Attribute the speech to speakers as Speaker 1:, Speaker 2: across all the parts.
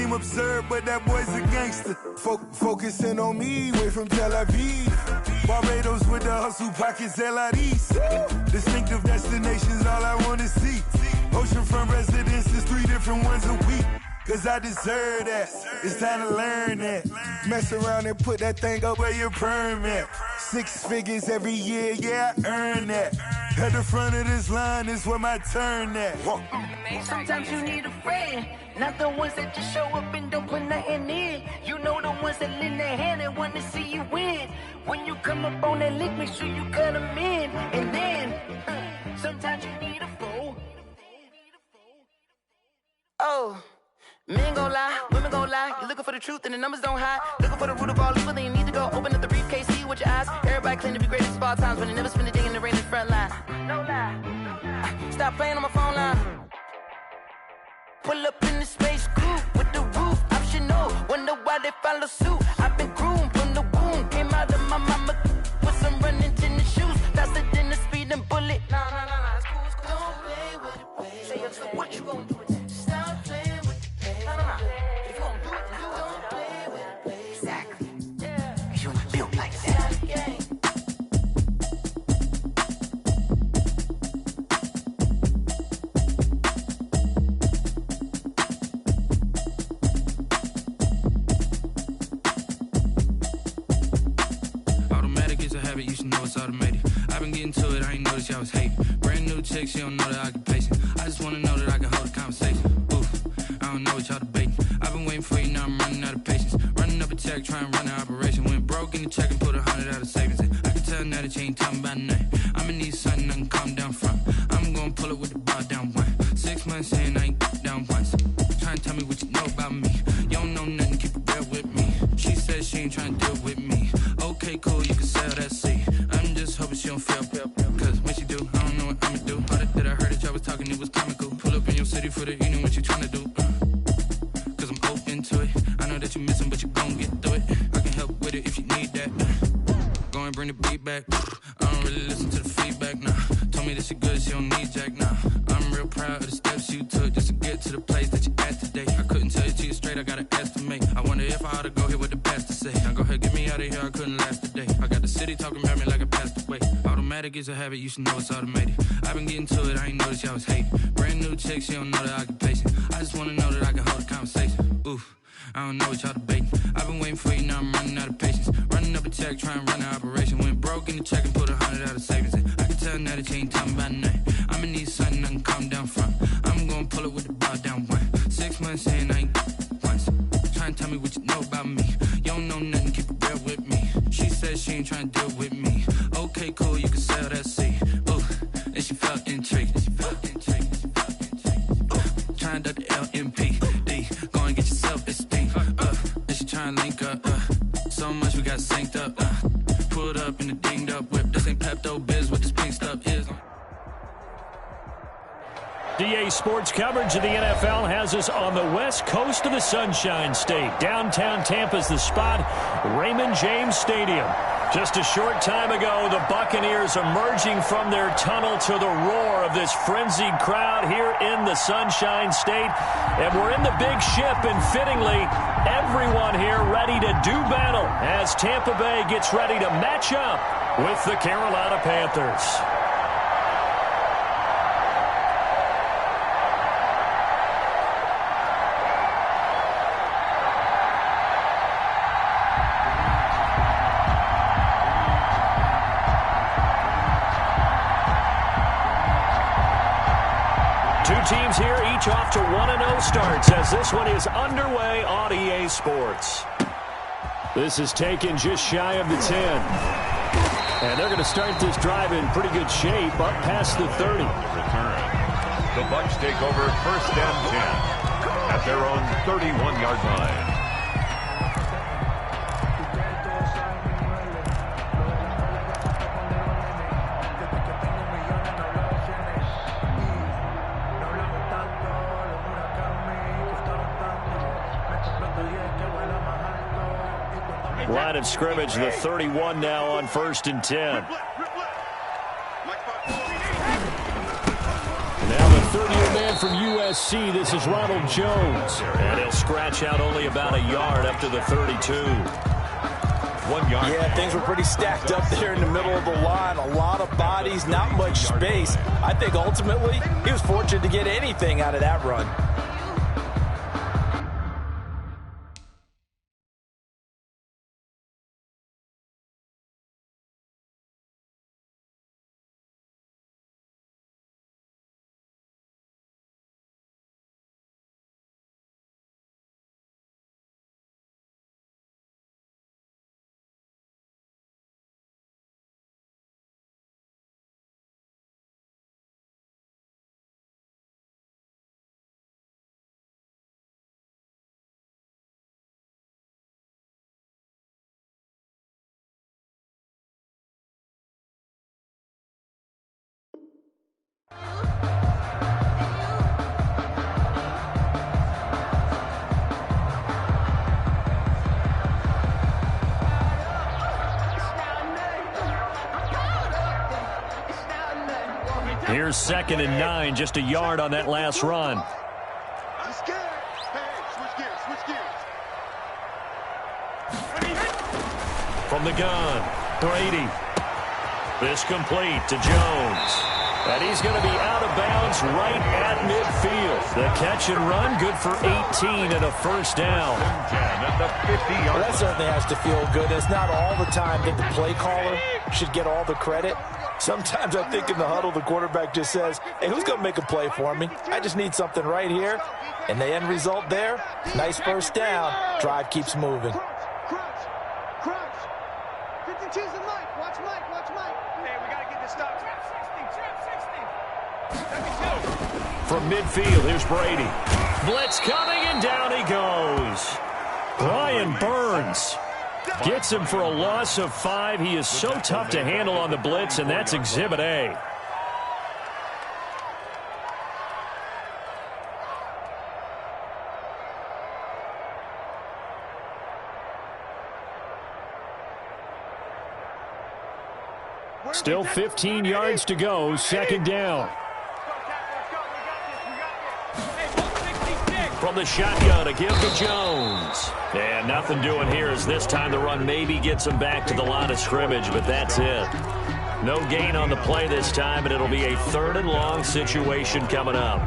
Speaker 1: seem absurd, but that boy's a gangster. Focusing on me, way from Tel Aviv. Barbados with the hustle, pockets LIDs. Distinctive destinations, all I wanna see. Oceanfront residences, 3 different ones a week. Cause I deserve that, it's time to learn that. Mess around and put that thing up where your perm at. 6 figures every year, yeah, I earn that. At the front of this line is where my turn at.
Speaker 2: Sometimes you need a friend, not the ones that just show up and don't put nothing in. You know the ones that lend their hand and want to see you win. When you come up on that lick, make sure you cut them in. And then, sometimes you need a foe. Oh. Men gon' lie, women gon' lie. You're looking for the truth and the numbers don't hide. Looking for the root of all evil, then you need to go open up the briefcase, see with your eyes. Everybody claim to be greatest of all times, but they never spend a day in the rain in the front line. No lie. Stop playing on my phone line. Pull up in the space coupe with the roof optional. Wonder why they follow suit. I've been groomed from the womb. Came out of my mama with some running tennis shoes. Faster than the speeding bullet. Nah, it's cool, it's cool. Don't play with it, baby. Say up, so what you gon' do with it? Stop playing with it. If you gon' do it, then don't play with it, baby. Exactly. Yeah. Cause you ain't built like that.
Speaker 3: Automatic is a habit, you should know it's automated. I've been getting to it, I ain't noticed y'all was hating. Brand new chick, she don't know that I can pace it. I just wanna know that I can hold a conversation. I don't know what y'all debating. I've been waiting for you, now I'm running out of patience. Running up a check, trying to run an operation. Went broke in the check and put 100 out of savings. And I can tell now that you ain't talking about nothing. I'ma need something I can calm down from. I'm gonna pull it with the bar down one. 6 months in, I ain't down once. Trying to tell me what you know about me. You don't know nothing, keep it real with me. She said she ain't trying to deal with me. Okay, cool, you can sell that seat. I'm just hoping she don't feel. Cause when she do, I don't know what I'ma do. All that I heard that y'all was talking, it was comical. Pull up in your city for the evening, what you trying to do? Cause I'm open to it. I know that you missing, but you gon' get through it. I can help with it if you need that. Go and bring the beat back. I don't really listen to the feedback, nah. Told me that she good, she don't need jack, nah. I'm real proud of the steps you took just to get to the place that you at today. I couldn't tell you to you straight, I gotta estimate. I wonder if I ought to go here with the best to say. Now go ahead, get me out of here, I couldn't last today. I got the city talking about me like I passed away. Automatic is a habit, you should know it's automated. I've been getting to it, I ain't noticed y'all was hating. Brand new chick, she don't know that I can pace it. I just wanna know that I can hold a conversation. Oof, I don't know what y'all debating. I've been waiting for you, now I'm running out of patience. Running up a check, trying to run an operation. Went broke in the check and put 100 out of savings. And I can tell now that you ain't talking about nothing. I'ma need something I can calm down from. I'm gonna pull it with the bar down one. 6 months in, I ain't once. Trying to tell me what you know about me. You don't know nothing, keep it real with me. She said she ain't trying to deal with me. Okay, cool, you can sell that seat. Ooh, and she felt intrigued. Trying to the LMP. Go and get yourself esteem. And she trying to link up. So much we got synced up. Pulled up in a dinged up whip. This ain't Pepto Biz, what this pink stuff is.
Speaker 4: DA Sports coverage of the NFL has us on the west coast of the Sunshine State. Downtown Tampa's the spot, Raymond James Stadium. Just a short time ago, the Buccaneers emerging from their tunnel to the roar of this frenzied crowd here in the Sunshine State. And we're in the big ship, and fittingly, everyone here ready to do battle as Tampa Bay gets ready to match up with the Carolina Panthers. Teams here, each off to 1-0 starts as this one is underway on EA Sports. This is taken just shy of the 10. And they're going to start this drive in pretty good shape up past the 30.
Speaker 5: Return. The Bucs take over first and 10 at their own 31-yard line.
Speaker 4: Line of scrimmage, the 31 now on first and 10. Now the third-year man from USC. This is Ronald Jones. And he'll scratch out only about a yard up to the 32.
Speaker 5: 1 yard.
Speaker 6: Yeah, things were pretty stacked up there in the middle of the line. A lot of bodies, not much space. I think ultimately he was fortunate to get anything out of that run.
Speaker 4: Here's 2nd and 9, just a yard on that last run.
Speaker 7: I'm scared. Hey, switch gears.
Speaker 4: From the gun, Brady. This complete to Jones. And he's going to be out of bounds right at midfield. The catch and run, good for 18 and a first down.
Speaker 5: At the 50-yard
Speaker 6: Well, that certainly has to feel good. It's not all the time that the play caller should get all the credit. Sometimes I think in the huddle, the quarterback just says, hey, who's going to make a play for me? I just need something right here. And the end result there, nice first down. Drive keeps moving.
Speaker 7: Crunch. 52's and Mike. Watch Mike. Hey, we got to get this stop. Trap 60.
Speaker 4: From midfield, here's Brady. Blitz coming, and down he goes. Brian Burns gets him for a loss of 5. He is so tough to handle on the blitz, and that's Exhibit A. Still 15 yards to go, 2nd down. From the shotgun, a give to Jones. And nothing doing here as this time the run maybe gets him back to the line of scrimmage, but that's it. No gain on the play this time, and it'll be a 3rd and long situation coming up.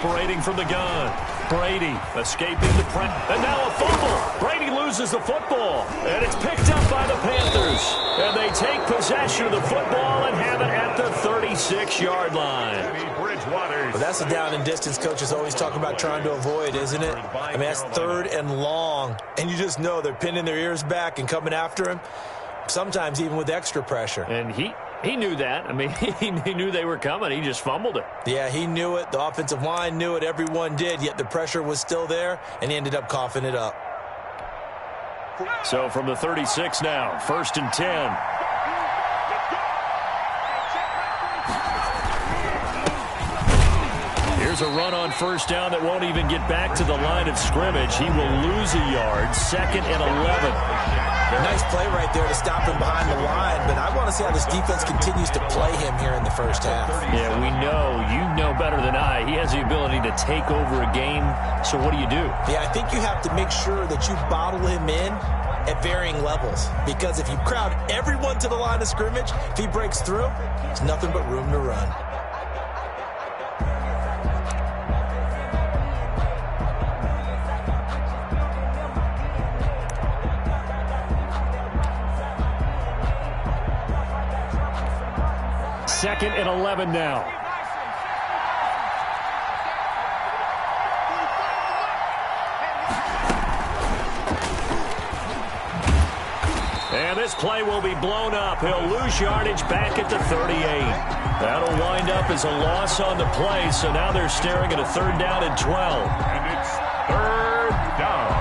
Speaker 4: Operating from the gun. Brady escaping the press. And now a fumble. Brady loses the football. And it's picked up by the Panthers. And they take possession of the football and have it at the 36-yard line.
Speaker 6: Well, that's a down and distance coaches always talk about trying to avoid, isn't it? I mean, that's 3rd and long. And you just know they're pinning their ears back and coming after him. Sometimes even with extra pressure.
Speaker 4: And he knew that. I mean, he knew they were coming. He just fumbled it.
Speaker 6: Yeah, he knew it. The offensive line knew it. Everyone did, yet the pressure was still there, and he ended up coughing it up.
Speaker 4: So from the 36 now, 1st and 10. Here's a run on 1st down that won't even get back to the line of scrimmage. He will lose a yard, 2nd and 11.
Speaker 6: Nice play right there to stop him behind the line, but I want to see how this defense continues to play him here in the first half.
Speaker 4: Yeah, we know. You know better than I. He has the ability to take over a game, so what do you do?
Speaker 6: Yeah, I think you have to make sure that you bottle him in at varying levels, because if you crowd everyone to the line of scrimmage, if he breaks through, there's nothing but room to run.
Speaker 4: Second and 11 now. And this play will be blown up. He'll lose yardage back at the 38. That'll wind up as a loss on the play, so now they're staring at a 3rd down and 12.
Speaker 5: And it's 3rd down.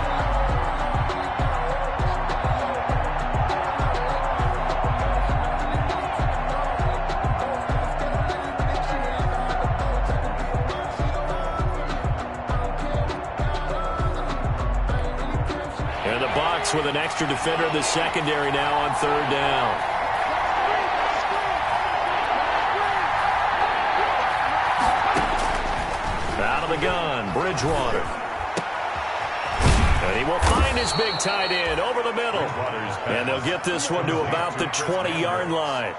Speaker 4: And the box with an extra defender in the secondary now on 3rd down. Out of the gun, Bridgewater. And he will find his big tight end over the middle. And they'll get this one to about the 20-yard line.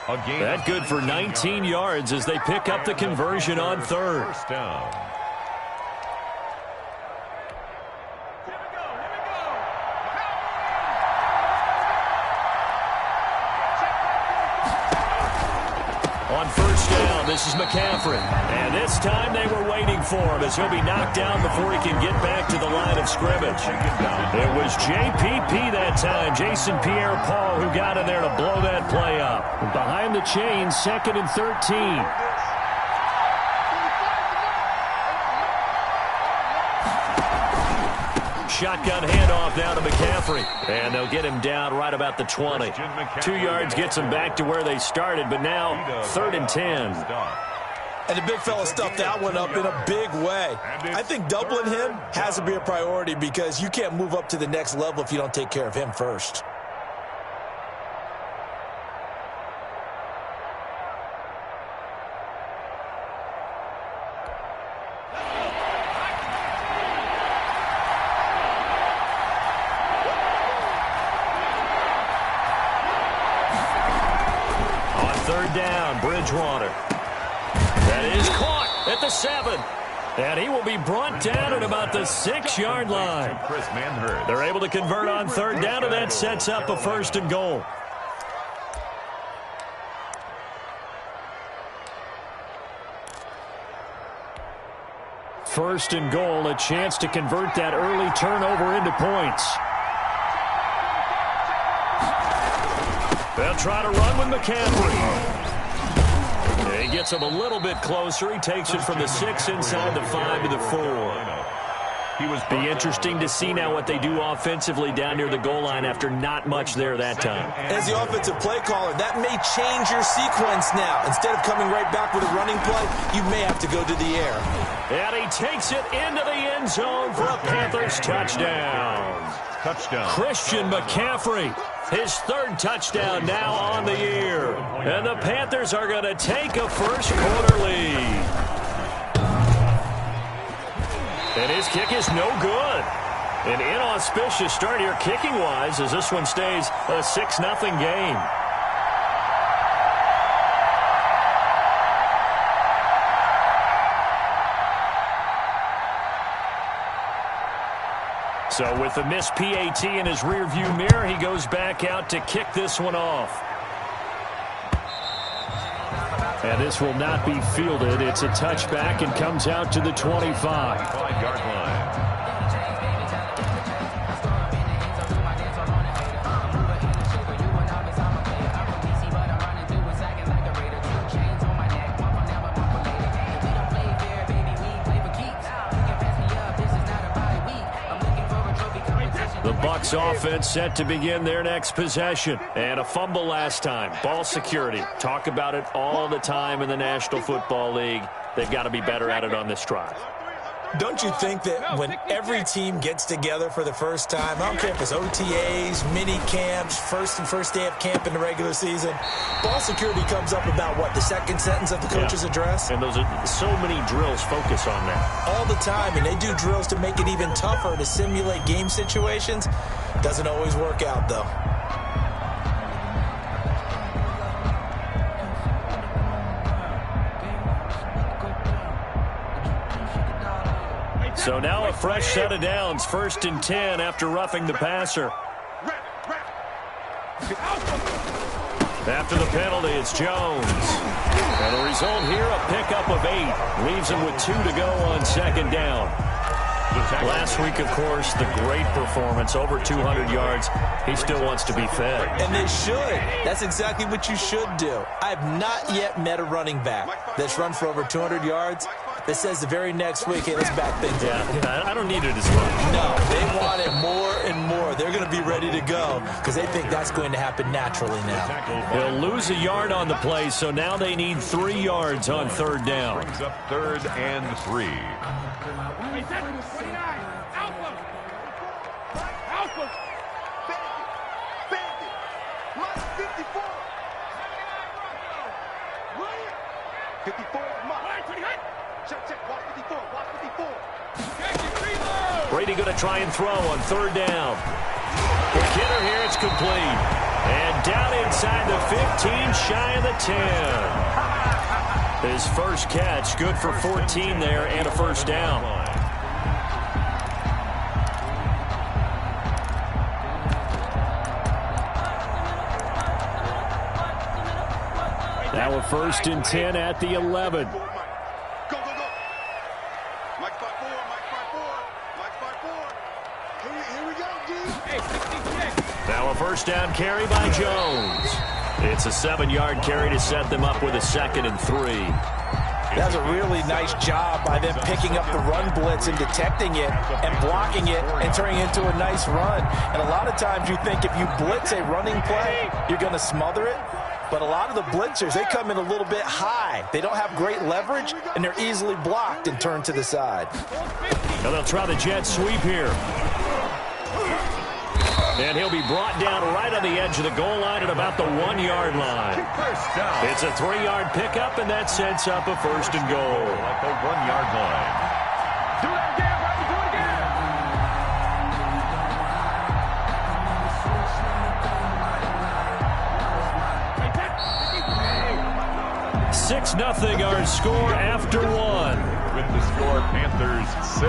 Speaker 4: That's good for 19 yards as they pick up the conversion on 3rd.
Speaker 5: First down.
Speaker 4: On 1st down, this is McCaffrey. And this time they were waiting for him as he'll be knocked down before he can get back to the line of scrimmage. It was JPP that time, Jason Pierre-Paul, who got in there to blow that play up. And behind the chains, 2nd and 13. Shotgun handoff down to McCaffrey. And they'll get him down right about the 20. 2 yards gets him back to where they started, but now 3rd and 10.
Speaker 6: And the big fella stuffed that one up in a big way. I think doubling him has to be a priority because you can't move up to the next level if you don't take care of him first.
Speaker 4: Down, Bridgewater. That is caught at the 7. And he will be brought down at about the 6-yard line. They're able to convert on 3rd down, and that sets up a 1st and goal. First and goal, a chance to convert that early turnover into points. They'll try to run with McCaffrey. He gets him a little bit closer. He takes it from the 6 inside the 5 to the 4. Be interesting to see now what they do offensively down near the goal line after not much there that time.
Speaker 6: As the offensive play caller, that may change your sequence now. Instead of coming right back with a running play, you may have to go to the air.
Speaker 4: And he takes it into the end zone for a Panthers touchdown. Christian McCaffrey, his 3rd touchdown now on the year. And the Panthers are going to take a first-quarter lead. And his kick is no good. An inauspicious start here kicking-wise as this one stays a 6-0 game. So with the missed PAT in his rearview mirror, he goes back out to kick this one off. And this will not be fielded. It's a touchback and comes out to the 25.
Speaker 5: 5-yard line.
Speaker 4: The Bucs offense set to begin their next possession. And a fumble last time. Ball security. Talk about it all the time in the National Football League. They've got to be better at it on this drive.
Speaker 6: Don't you think that when every team gets together for the first time, I don't care if it's OTAs, mini camps, first day of camp in the regular season, ball security comes up about what, the second sentence of the coach's address?
Speaker 4: And those are so many drills focus on that.
Speaker 6: All the time, and they do drills to make it even tougher to simulate game situations. Doesn't always work out, though.
Speaker 4: So now a fresh set of downs, 1st and 10 after roughing the passer. After the penalty, it's Jones. And the result here, a pickup of 8. Leaves him with 2 to go on 2nd down. Last week, of course, the great performance, over 200 yards. He still wants to be fed.
Speaker 6: And they should. That's exactly what you should do. I have not yet met a running back that's run for over 200 yards that says the very next week, hey, let's back things up.
Speaker 4: Yeah, I don't need it as much.
Speaker 6: No, they want it more and more. They're going to be ready to go because they think that's going to happen naturally now.
Speaker 4: They'll lose a yard on the play, so now they need 3 yards on third down.
Speaker 5: Brings up 3rd and 3.
Speaker 4: Brady going to try and throw on third down. The kidder here, it's complete. And down inside the 15, shy of the 10. His first catch, good for 14 there and a first down. Now a 1st and 10 at the 11. Now a first down carry by Jones. It's a 7-yard carry to set them up with a 2nd and 3.
Speaker 6: That's a really nice job by them picking up the run blitz and detecting it and blocking it and turning it into a nice run. And a lot of times you think if you blitz a running play, you're going to smother it. But a lot of the blitzers, they come in a little bit high. They don't have great leverage, and they're easily blocked and turned to the side.
Speaker 4: Now they'll try the jet sweep here. And he'll be brought down right on the edge of the goal line at about the 1-yard line. It's a 3-yard pickup, and that sets up a 1st and goal.
Speaker 5: At the 1-yard line.
Speaker 7: Do it again, Robbie, do it again.
Speaker 4: 6-0 our score after 1.
Speaker 5: With the score, Panthers 6,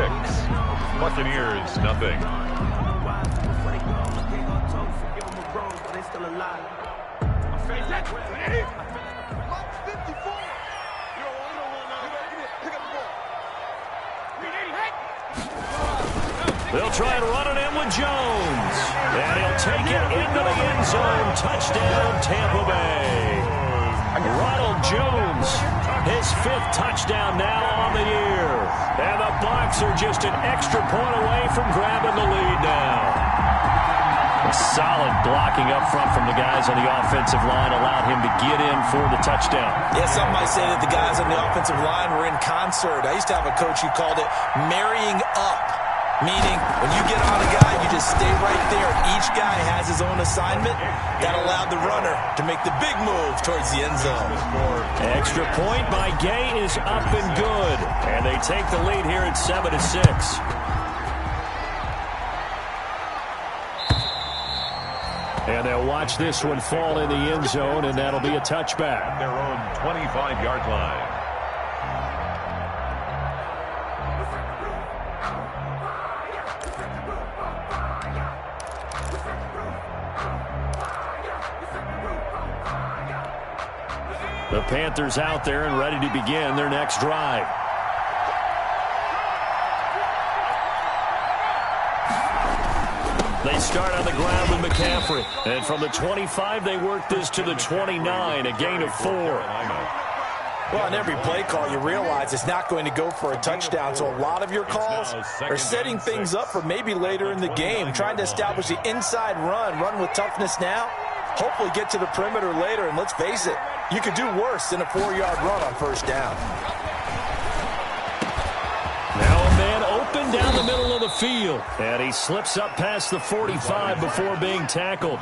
Speaker 5: Buccaneers nothing.
Speaker 4: They'll try and run it in with Jones. And he'll take it into the end zone. Touchdown, Tampa Bay. Ronald Jones, his 5th touchdown now on the year. And the Bucs are just an extra point away from grabbing the lead now. A solid blocking up front from the guys on the offensive line allowed him to get in for the touchdown.
Speaker 6: Yeah, some might say that the guys on the offensive line were in concert. I used to have a coach who called it marrying up, meaning when you get on a guy, you just stay right there. Each guy has his own assignment. That allowed the runner to make the big move towards the end zone.
Speaker 4: Extra point by Gay is up and good. And they take the lead here at 7-6. And they'll watch this one fall in the end zone, and that'll be a touchback.
Speaker 5: Their own 25-yard line.
Speaker 4: The Panthers out there and ready to begin their next drive. They start on the ground with McCaffrey. And from the 25, they work this to the 29, a gain of 4.
Speaker 6: Well, on every play call, you realize it's not going to go for a touchdown. So a lot of your calls are setting things up for maybe later in the game, trying to establish the inside run with toughness now. Hopefully get to the perimeter later, and let's face it, you could do worse than a 4-yard run on first down.
Speaker 4: Now a man open down the middle of the field. And he slips up past the 45 before being tackled.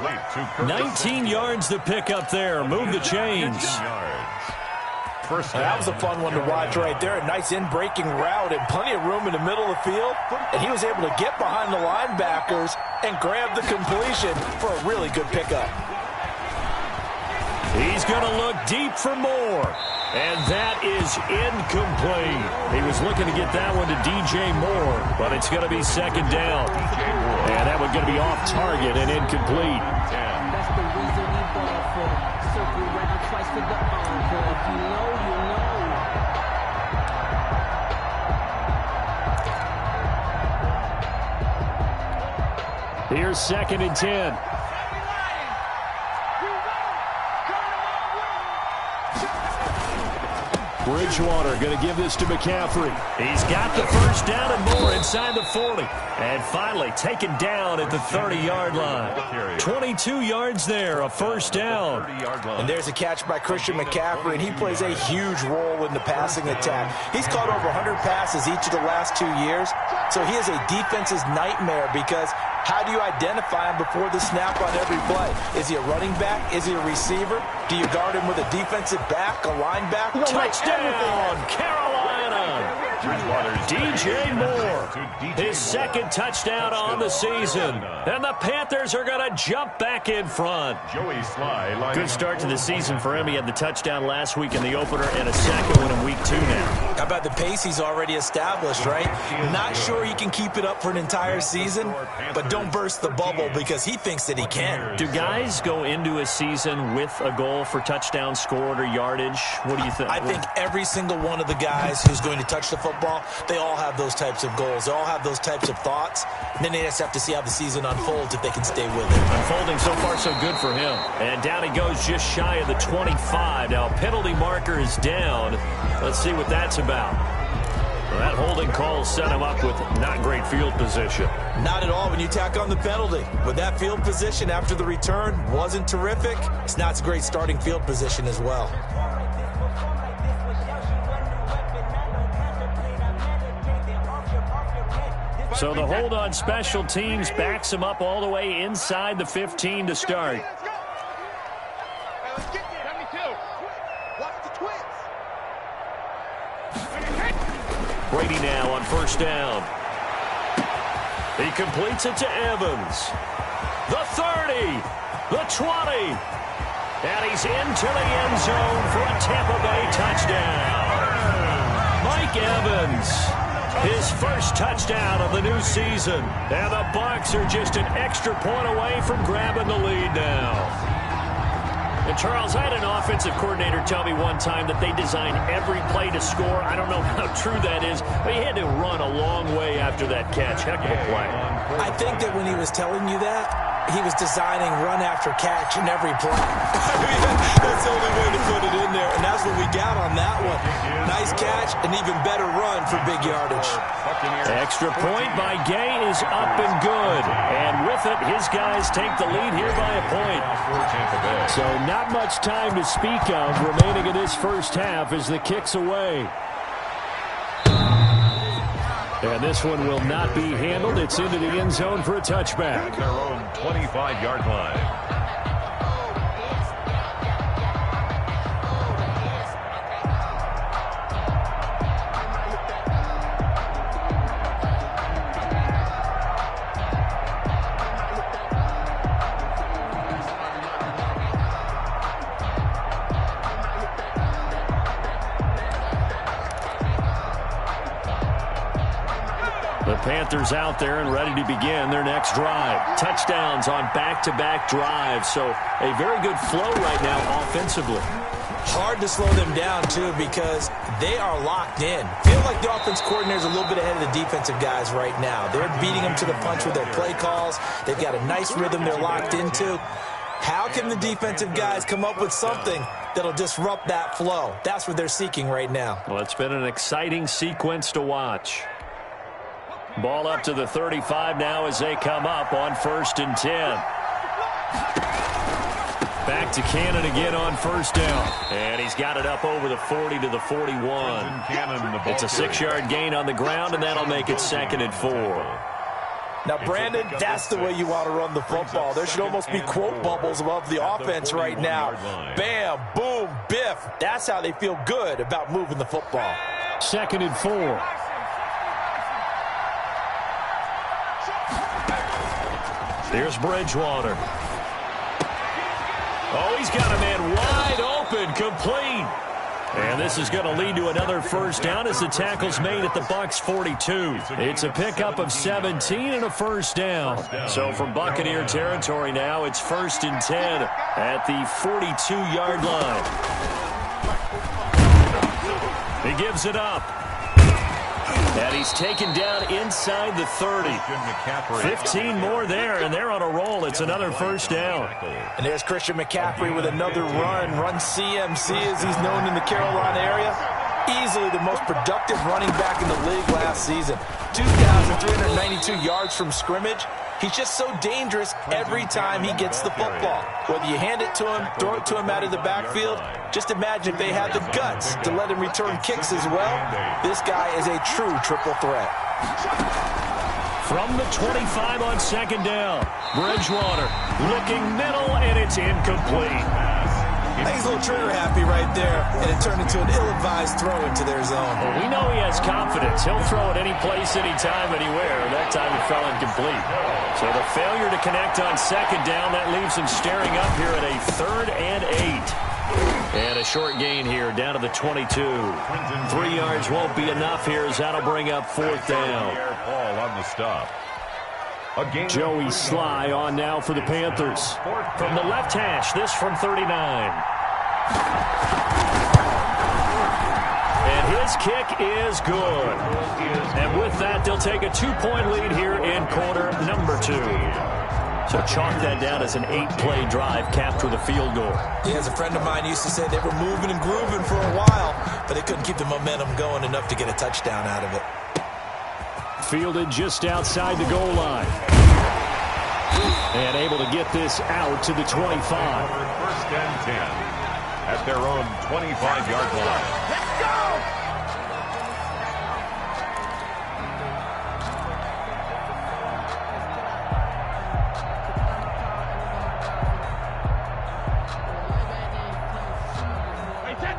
Speaker 4: 19 yards to pick up there. Move the chains.
Speaker 6: That was a fun one to watch right there. A nice in-breaking route and plenty of room in the middle of the field. And he was able to get behind the linebackers and grab the completion for a really good pickup.
Speaker 4: He's going to look deep for more. And that is incomplete. He was looking to get that one to DJ Moore, but it's going to be 2nd down. And that one's going to be off target and incomplete.
Speaker 8: That's the reason we ball for. Circle round twice for the encore. If you know, you know.
Speaker 4: Here's 2nd and 10. Bridgewater going to give this to McCaffrey. He's got the first down and more inside the 40. And finally taken down at the 30-yard line. 22 yards there, a first down.
Speaker 6: And there's a catch by Christian McCaffrey, and he plays a huge role in the passing attack. He's caught over 100 passes each of the last 2 years, so he is a defense's nightmare because how do you identify him before the snap on every play? Is he a running back? Is he a receiver? Do you guard him with a defensive back, a linebacker?
Speaker 4: Touchdown, Carolina! DJ Moore, his 2nd touchdown on the season. And the Panthers are going to jump back in front. Good start to the season for him. He had the touchdown last week in the opener and a second one in week 2 now.
Speaker 6: How about the pace he's already established, right? Not sure he can keep it up for an entire season, but don't burst the bubble because he thinks that he can.
Speaker 4: Do guys go into a season with a goal for touchdown scored or yardage? What do you think?
Speaker 6: I think every single one of the guys who's going to touch the football, they all have those types of goals. They all have those types of thoughts. And then they just have to see how the season unfolds if they can stay with it.
Speaker 4: Unfolding so far so good for him. And down he goes just shy of the 25. Now penalty marker is down. Let's see what that's about. Well, that holding call set him up with not great field position.
Speaker 6: Not at all when you tack on the penalty. But that field position after the return wasn't terrific. It's not a great starting field position as well.
Speaker 4: So the hold on special teams backs him up all the way inside the 15 to start. Brady now on first down. He completes it to Evans. The 30, the 20, and he's into the end zone for a Tampa Bay touchdown. Mike Evans, his first touchdown of the new season, and the Bucs are just an extra point away from grabbing the lead now. And Charles, I had an offensive coordinator tell me one time that they design every play to score. I don't know how true that is, but he had to run a long way after that catch. Heck of a play.
Speaker 6: I think that when he was telling you that, he was designing run after catch in every play. That's the only way to put it in there, and that's what we got on that one. Nice catch, an even better run for big yardage.
Speaker 4: Extra point by Gay is up and good. And with it, his guys take the lead here by a point. So not much time to speak of remaining in this first half as the kick's away. And this one will not be handled. It's into the end zone for a touchback.
Speaker 5: Their own 25-yard line.
Speaker 4: Panthers out there and ready to begin their next drive. Touchdowns on back-to-back drives, so a very good flow right now offensively.
Speaker 6: Hard to slow them down, too, because they are locked in. Feel like the offense coordinator is a little bit ahead of the defensive guys right now. They're beating them to the punch with their play calls. They've got a nice rhythm they're locked into. How can the defensive guys come up with something that'll disrupt that flow? That's what they're seeking right now.
Speaker 4: Well, it's been an exciting sequence to watch. Ball up to the 35 now as they come up on 1st and 10. Back to Cannon again on first down. And he's got it up over the 40 to the 41. It's a 6-yard gain on the ground, and that'll make it 2nd and 4.
Speaker 6: Now, Brandon, that's the way you want to run the football. There should almost be quote bubbles above the offense right now. Bam, boom, biff. That's how they feel good about moving the football.
Speaker 4: 2nd and 4. Here's Bridgewater. Oh, he's got a man wide open, complete. And this is going to lead to another first down as the tackle's made at the Bucs 42. It's a pickup of 17 and a first down. So from Buccaneer territory now, it's 1st and 10 at the 42-yard line. He gives it up. And he's taken down inside the 30. 15 more there, and they're on a roll. It's another first down.
Speaker 6: And there's Christian McCaffrey with another run CMC as he's known in the Carolina area. Easily the most productive running back in the league last season. 2,392 yards from scrimmage. He's just so dangerous every time he gets the football. Whether you hand it to him, throw it to him out of the backfield, just imagine if they had the guts to let him return kicks as well. This guy is a true triple threat.
Speaker 4: From the 25 on second down, Bridgewater looking middle, and it's incomplete.
Speaker 6: I think he's a little trigger happy right there, and it turned into an ill-advised throw into their zone.
Speaker 4: Well, we know he has confidence. He'll throw it any place, anytime, anywhere. That time it fell incomplete. So the failure to connect on second down, that leaves him staring up here at a 3rd and 8. And a short gain here, down to the 22. 3 yards won't be enough here, as that'll bring up 4th down.
Speaker 5: Ball on the stop.
Speaker 4: Joey Sly on now for the Panthers. From the left hash, this from 39. And his kick is good. And with that, they'll take a 2-point lead here in quarter number 2. So chalk that down as an 8-play drive capped with a field goal.
Speaker 6: Yeah, as a friend of mine used to say, they were moving and grooving for a while, but they couldn't keep the momentum going enough to get a touchdown out of it.
Speaker 4: Fielded just outside the goal line. And able to get this out to the 25.
Speaker 5: 1st and 10 at their own 25-yard line.
Speaker 7: Let's go!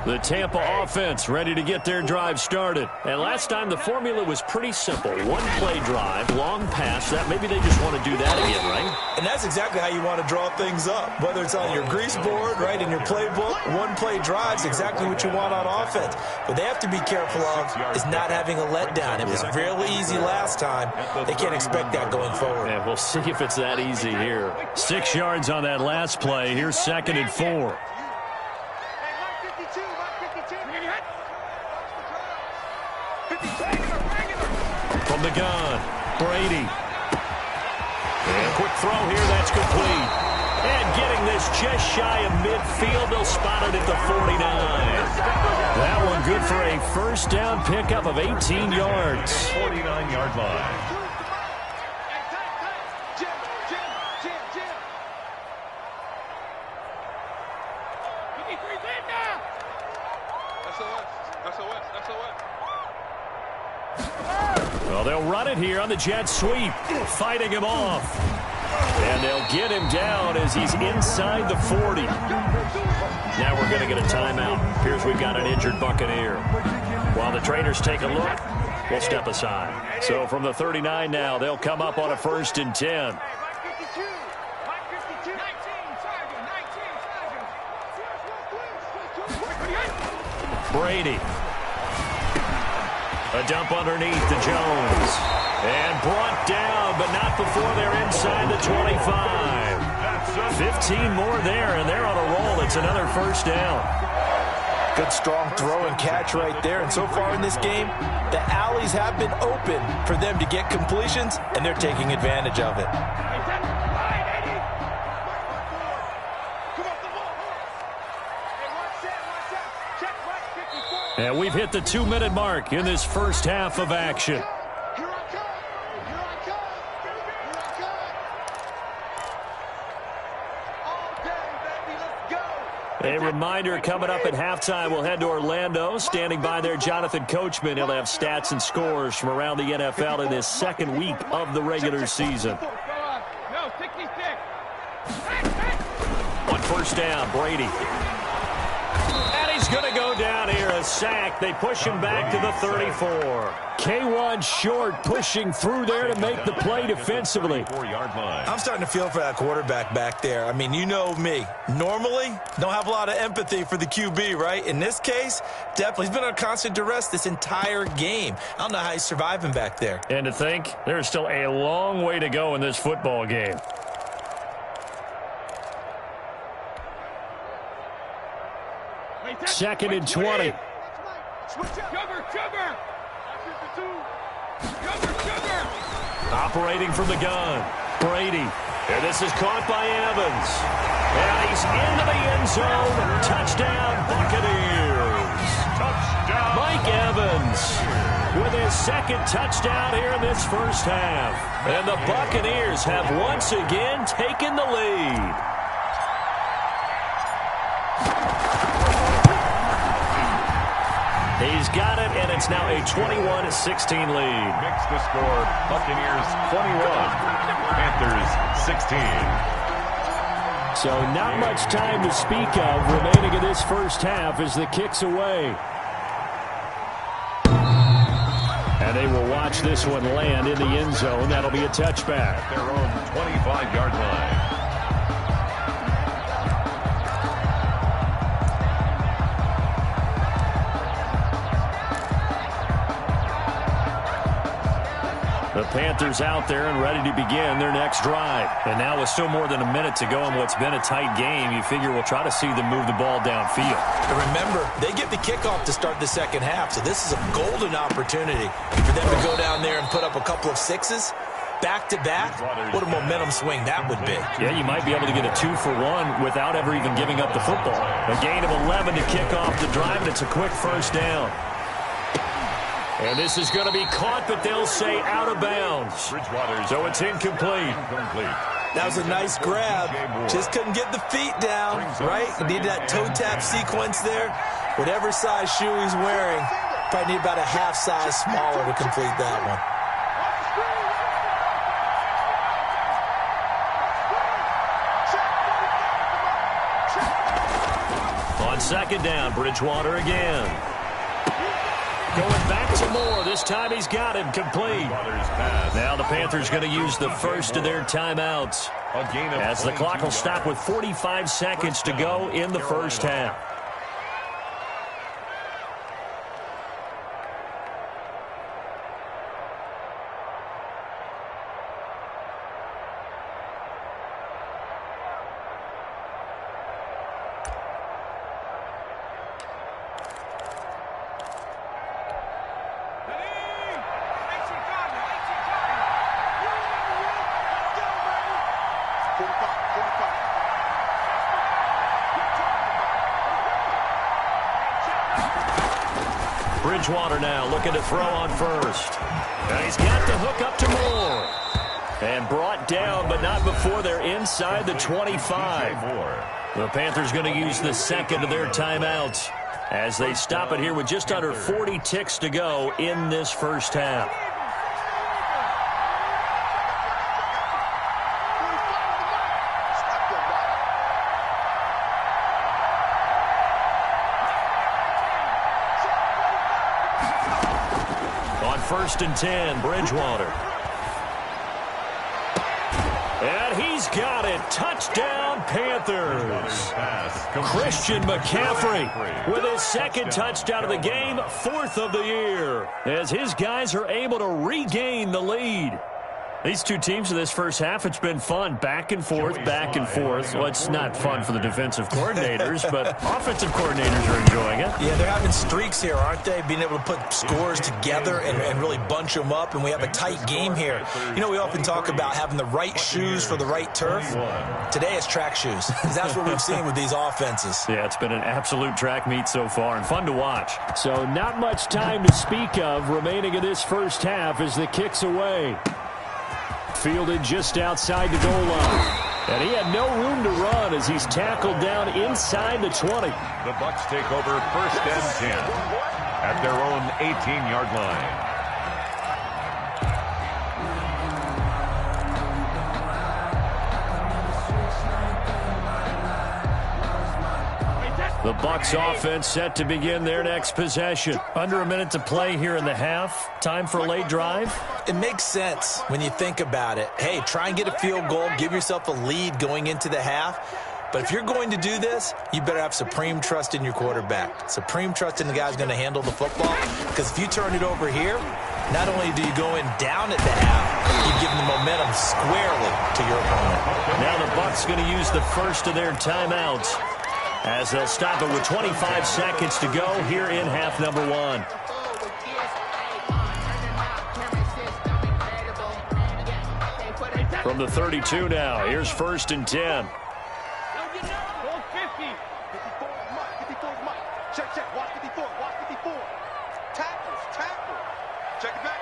Speaker 4: The Tampa offense ready to get their drive started. And last time the formula was pretty simple. 1-play drive, long pass. That maybe they just want to do that again, right?
Speaker 6: And that's exactly how you want to draw things up. Whether it's on your grease board, right, in your playbook, 1-play drive's exactly what you want on offense. What they have to be careful of is not having a letdown. It was really easy last time. They can't expect that going forward.
Speaker 4: Yeah, we'll see if it's that easy here. 6 yards on that last play. Here's 2nd and 4. From the gun, Brady. And quick throw here, that's complete. And getting this just shy of midfield, they'll spot it at the 49. That one good for a first down pickup of 18 yards.
Speaker 5: 49-yard line.
Speaker 4: Well, they'll run it here on the jet sweep, fighting him off. And they'll get him down as he's inside the 40. Now we're going to get a timeout. Appears we've got an injured Buccaneer. While the trainers take a look, we'll step aside. So from the 39 now, they'll come up on a 1st and 10. Brady. A dump underneath to Jones. And brought down, but not before they're inside the 25. 15 more there, and they're on a roll. It's another first down.
Speaker 6: Good strong throw and catch right there. And so far in this game, the alleys have been open for them to get completions, and they're taking advantage of it.
Speaker 4: And we've hit the 2-minute mark in this first half of action. A reminder, coming up at halftime, we'll head to Orlando. Standing by there, Jonathan Coachman. He'll have stats and scores from around the NFL in this second week of the regular season. On first down, Brady. And he's going to go down here, a sack. They push him back to the 34. K1 Short pushing through there to make the play defensively.
Speaker 6: I'm starting to feel for that quarterback back there. I mean, you know me. Normally, don't have a lot of empathy for the QB, right? In this case, definitely. He's been on constant duress this entire game. I don't know how he's surviving back there.
Speaker 4: And to think, there's still a long way to go in this football game. Second and 20. Operating from the gun, Brady. And this is caught by Evans. And he's into the end zone. Touchdown, Buccaneers.
Speaker 5: Touchdown.
Speaker 4: Mike Evans with his second touchdown here in this first half. And the Buccaneers have once again taken the lead. He's got it, and it's now a 21-16 lead.
Speaker 5: Makes the score Buccaneers 21, Panthers 16.
Speaker 4: So not much time to speak of remaining in this first half as the kick's away. And they will watch this one land in the end zone. That'll be a touchback.
Speaker 5: At their own 25-yard line.
Speaker 4: The Panthers out there and ready to begin their next drive. And now with still more than a minute to go in what's been a tight game, you figure we'll try to see them move the ball downfield.
Speaker 6: And remember, they get the kickoff to start the second half, so this is a golden opportunity for them to go down there and put up a couple of sixes back-to-back. What a momentum swing that would be.
Speaker 4: Yeah, you might be able to get a 2-for-1 without ever even giving up the football. A gain of 11 to kick off the drive, and it's a quick first down. And this is going to be caught, but they'll say out of bounds. So it's incomplete.
Speaker 6: That was a nice grab. Just couldn't get the feet down, right? Needed that toe tap sequence there. Whatever size shoe he's wearing, probably need about a half size smaller to complete that
Speaker 4: one. On second down, Bridgewater again. Going back to Moore. This time he's got it complete. Now the Panthers going to use the first of their timeouts as the clock will stop with 45 seconds to go in the first half. Bridgewater now looking to throw on first. And he's got the hook up to Moore. And brought down, but not before they're inside the 25. The Panthers going to use the second of their timeouts as they stop it here with just under 40 ticks to go in this first half. First and 10, Bridgewater. And he's got it. Touchdown, Panthers. Christian McCaffrey with his second touchdown of the game, fourth of the year, as his guys are able to regain the lead. These two teams in this first half, it's been fun. Back and forth, back and forth. Well, it's not fun for the defensive coordinators, but offensive coordinators are enjoying it.
Speaker 6: Yeah, they're having streaks here, aren't they? Being able to put scores together and really bunch them up, and we have a tight game here. You know, we often talk about having the right shoes for the right turf. Today it's track shoes, because that's what we've seen with these offenses.
Speaker 4: Yeah, it's been an absolute track meet so far, and fun to watch. So not much time to speak of remaining in this first half as the kick's away. Fielded just outside the goal line. And he had no room to run as he's tackled down inside the 20.
Speaker 5: The Bucs take over first and 10 at their own 18-yard line.
Speaker 4: The Bucs offense set to begin their next possession. Under a minute to play here in the half. Time for a late drive.
Speaker 6: It makes sense when you think about it. Hey, try and get a field goal. Give yourself a lead going into the half. But if you're going to do this, you better have supreme trust in your quarterback. Supreme trust in the guy's going to handle the football. Because if you turn it over here, not only do you go in down at the half, you give them the momentum squarely to your opponent.
Speaker 4: Now the Bucs going to use the first of their timeouts as they'll stop it with 25 seconds to go here in half number one. From the 32 now, here's 1st and 10.
Speaker 7: Go 50. 54 is Mike. 54 is Mike. Check. Watch 54. Watch 54. Tackle. Check it back.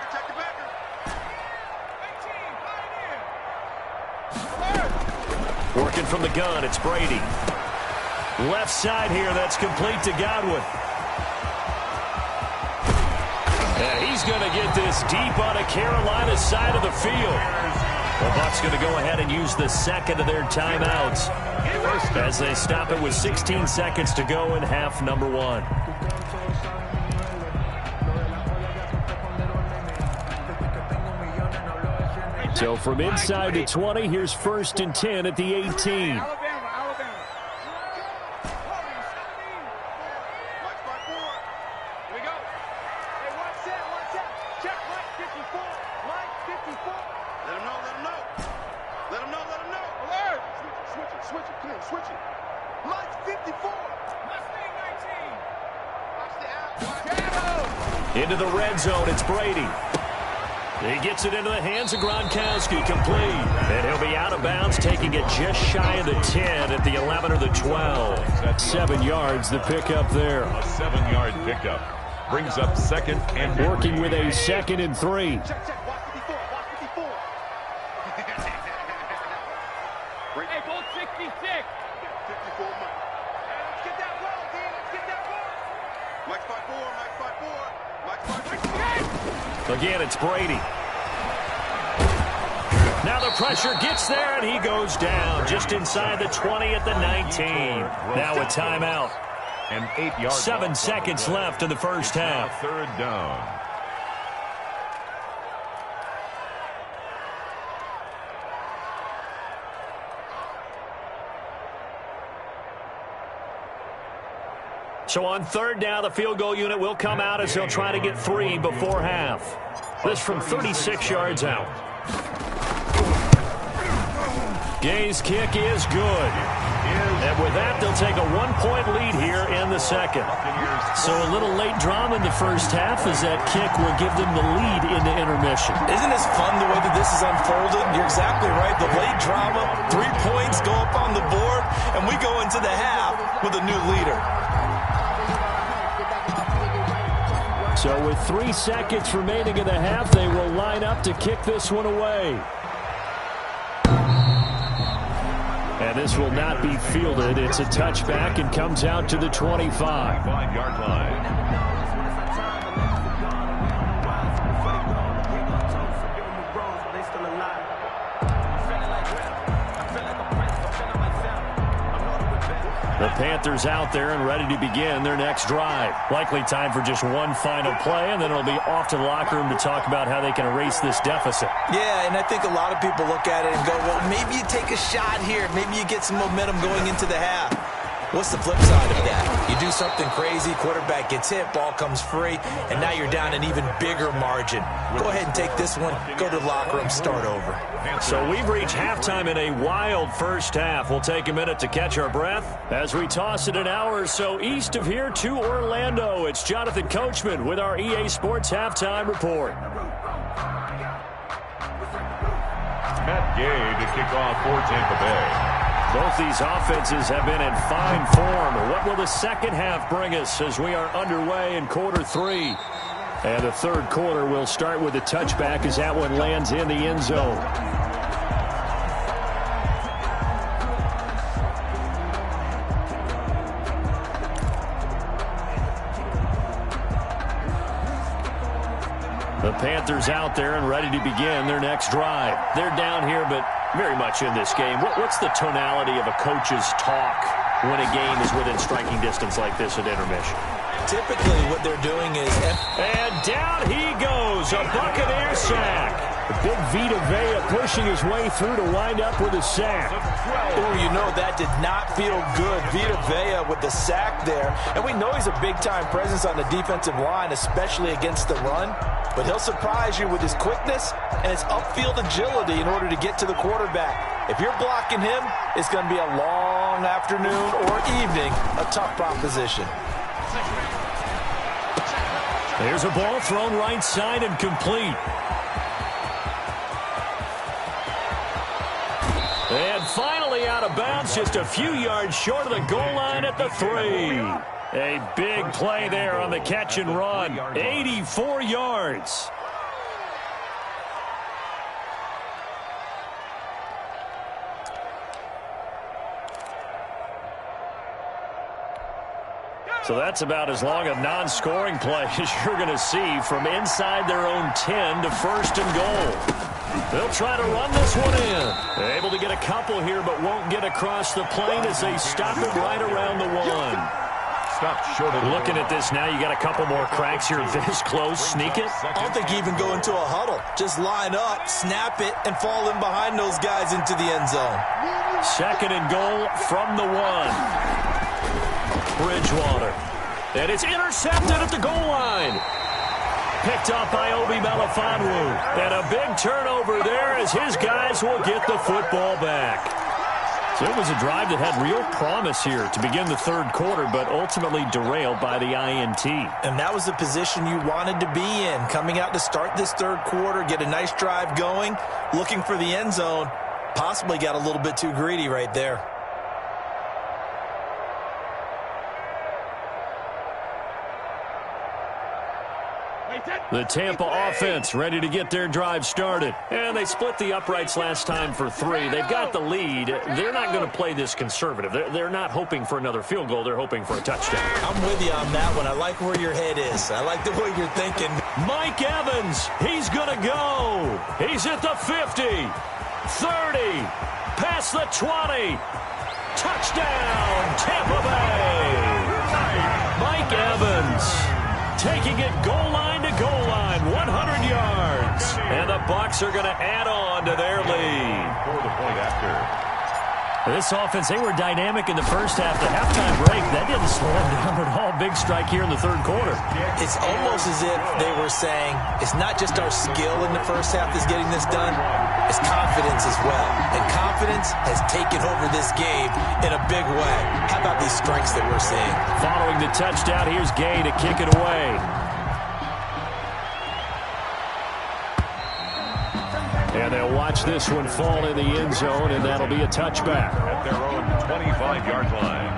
Speaker 4: Working from the gun, it's Brady. Left side here, that's complete to Godwin. And he's going to get this deep on a Carolina side of the field. The Bucs going to go ahead and use the second of their timeouts as they stop it with 16 seconds to go in half number 1. So from inside the 20, here's 1st and 10 at the 18.
Speaker 7: Alabama. Here we go. Hey, watch that. Check Mike 54. Mike 54. Let him know. Alert. Switch it. Come on, switch it. Mike 54. Mustang 19. Watch the out.
Speaker 4: Into the red zone, it's Brady. He gets it into the hands of Gronkowski, complete. And he'll be out of bounds, taking it just shy of the 10 at the 11 or the 12. 7 yards, the pickup there.
Speaker 5: A 7-yard pickup. Brings up 2nd and
Speaker 4: working with a 2nd and 3.
Speaker 7: Check. Watch 54. Hey, go 66. 54 Mike. Let's get that ball, D. Mike's 5'4".
Speaker 4: Again, it's Brady. Now the pressure gets there, and he goes down just inside the 20 at the 19. Now a timeout.
Speaker 5: An 8-yard.
Speaker 4: 7 seconds left in the first half.
Speaker 5: 3rd down.
Speaker 4: So on 3rd down, the field goal unit will come out as they'll try to get 3 before half. This from 36 yards out. Gay's kick is good. And with that, they'll take a 1-point lead here in the second. So a little late drama in the first half as that kick will give them the lead in the intermission.
Speaker 6: Isn't this fun the way that this is unfolded? You're exactly right. The late drama, 3 points go up on the board, and we go into the half with a new leader.
Speaker 4: So with 3 seconds remaining in the half, they will line up to kick this one away. And this will not be fielded. It's a touchback and comes out to the 25.
Speaker 5: 5-yard line.
Speaker 4: The Panthers out there and ready to begin their next drive. Likely time for just one final play, and then it'll be off to the locker room to talk about how they can erase this deficit.
Speaker 6: Yeah, and I think a lot of people look at it and go, well, maybe you take a shot here. Maybe you get some momentum going into the half. What's the flip side of that? You do something crazy, quarterback gets hit, ball comes free, and now you're down an even bigger margin. Go ahead and take this one, go to the locker room, start over.
Speaker 4: So we've reached halftime in a wild first half. We'll take a minute to catch our breath as we toss it an hour or so east of here to Orlando. It's Jonathan Coachman with our EA Sports Halftime Report.
Speaker 5: Matt Gay to kick off for Tampa Bay.
Speaker 4: Both these offenses have been in fine form. What will the second half bring us as we are underway in quarter 3? And the third quarter will start with a touchback as that one lands in the end zone. The Panthers out there and ready to begin their next drive. They're down here, but very much in this game. What's the tonality of a coach's talk when a game is within striking distance like this at intermission?
Speaker 6: Typically what they're doing is...
Speaker 4: And down he goes, a Buccaneer sack. The big Vita Vea pushing his way through to wind up with a sack.
Speaker 6: Oh, you know, that did not feel good. Vita Vea with the sack there. And we know he's a big-time presence on the defensive line, especially against the run. But he'll surprise you with his quickness and his upfield agility in order to get to the quarterback. If you're blocking him, it's going to be a long afternoon or evening, a tough proposition.
Speaker 4: There's a ball thrown right side and complete. And finally out of bounds, just a few yards short of the goal line at the 3. A big play there on the catch and run. 84 yards. So that's about as long a non-scoring play as you're going to see from inside their own 10 to first and goal. They'll try to run this one in. Able to get a couple here, but won't get across the plane as they stop it right around the 1.
Speaker 5: Stop short of
Speaker 4: Looking at this now, you got a couple more cracks here this close. Sneak it.
Speaker 6: I don't think you even go into a huddle. Just line up, snap it, and fall in behind those guys into the end zone.
Speaker 4: Second and goal from the 1. Bridgewater. And it's intercepted at the goal line. Picked up by Obi Melifonwu. And a big turnover there as his guys will get the football back. So it was a drive that had real promise here to begin the third quarter, but ultimately derailed by the INT.
Speaker 6: And that was the position you wanted to be in. Coming out to start this third quarter, get a nice drive going, looking for the end zone. Possibly got a little bit too greedy right there.
Speaker 4: The Tampa offense ready to get their drive started. And they split the uprights last time for 3. They've got the lead. They're not going to play this conservative. They're not hoping for another field goal. They're hoping for a touchdown.
Speaker 6: I'm with you on that one. I like where your head is. I like the way you're thinking.
Speaker 4: Mike Evans, he's going to go. He's at the 50, 30, past the 20. Touchdown, Tampa Bay. Mike Evans taking it goal line to goal line, 100 yards. And the Bucs are going to add on to their lead.
Speaker 5: For the point after.
Speaker 4: This offense, they were dynamic in the first half. The halftime break, that didn't slow them down at all. Big strike here in the third quarter.
Speaker 6: It's almost as if they were saying, it's not just our skill in the first half that's getting this done, it's confidence as well. And confidence has taken over this game in a big way. How about these strikes that we're seeing?
Speaker 4: Following the touchdown, here's Gay to kick it away. And they'll watch this one fall in the end zone, and that'll be a touchback.
Speaker 5: At their own 25-yard line.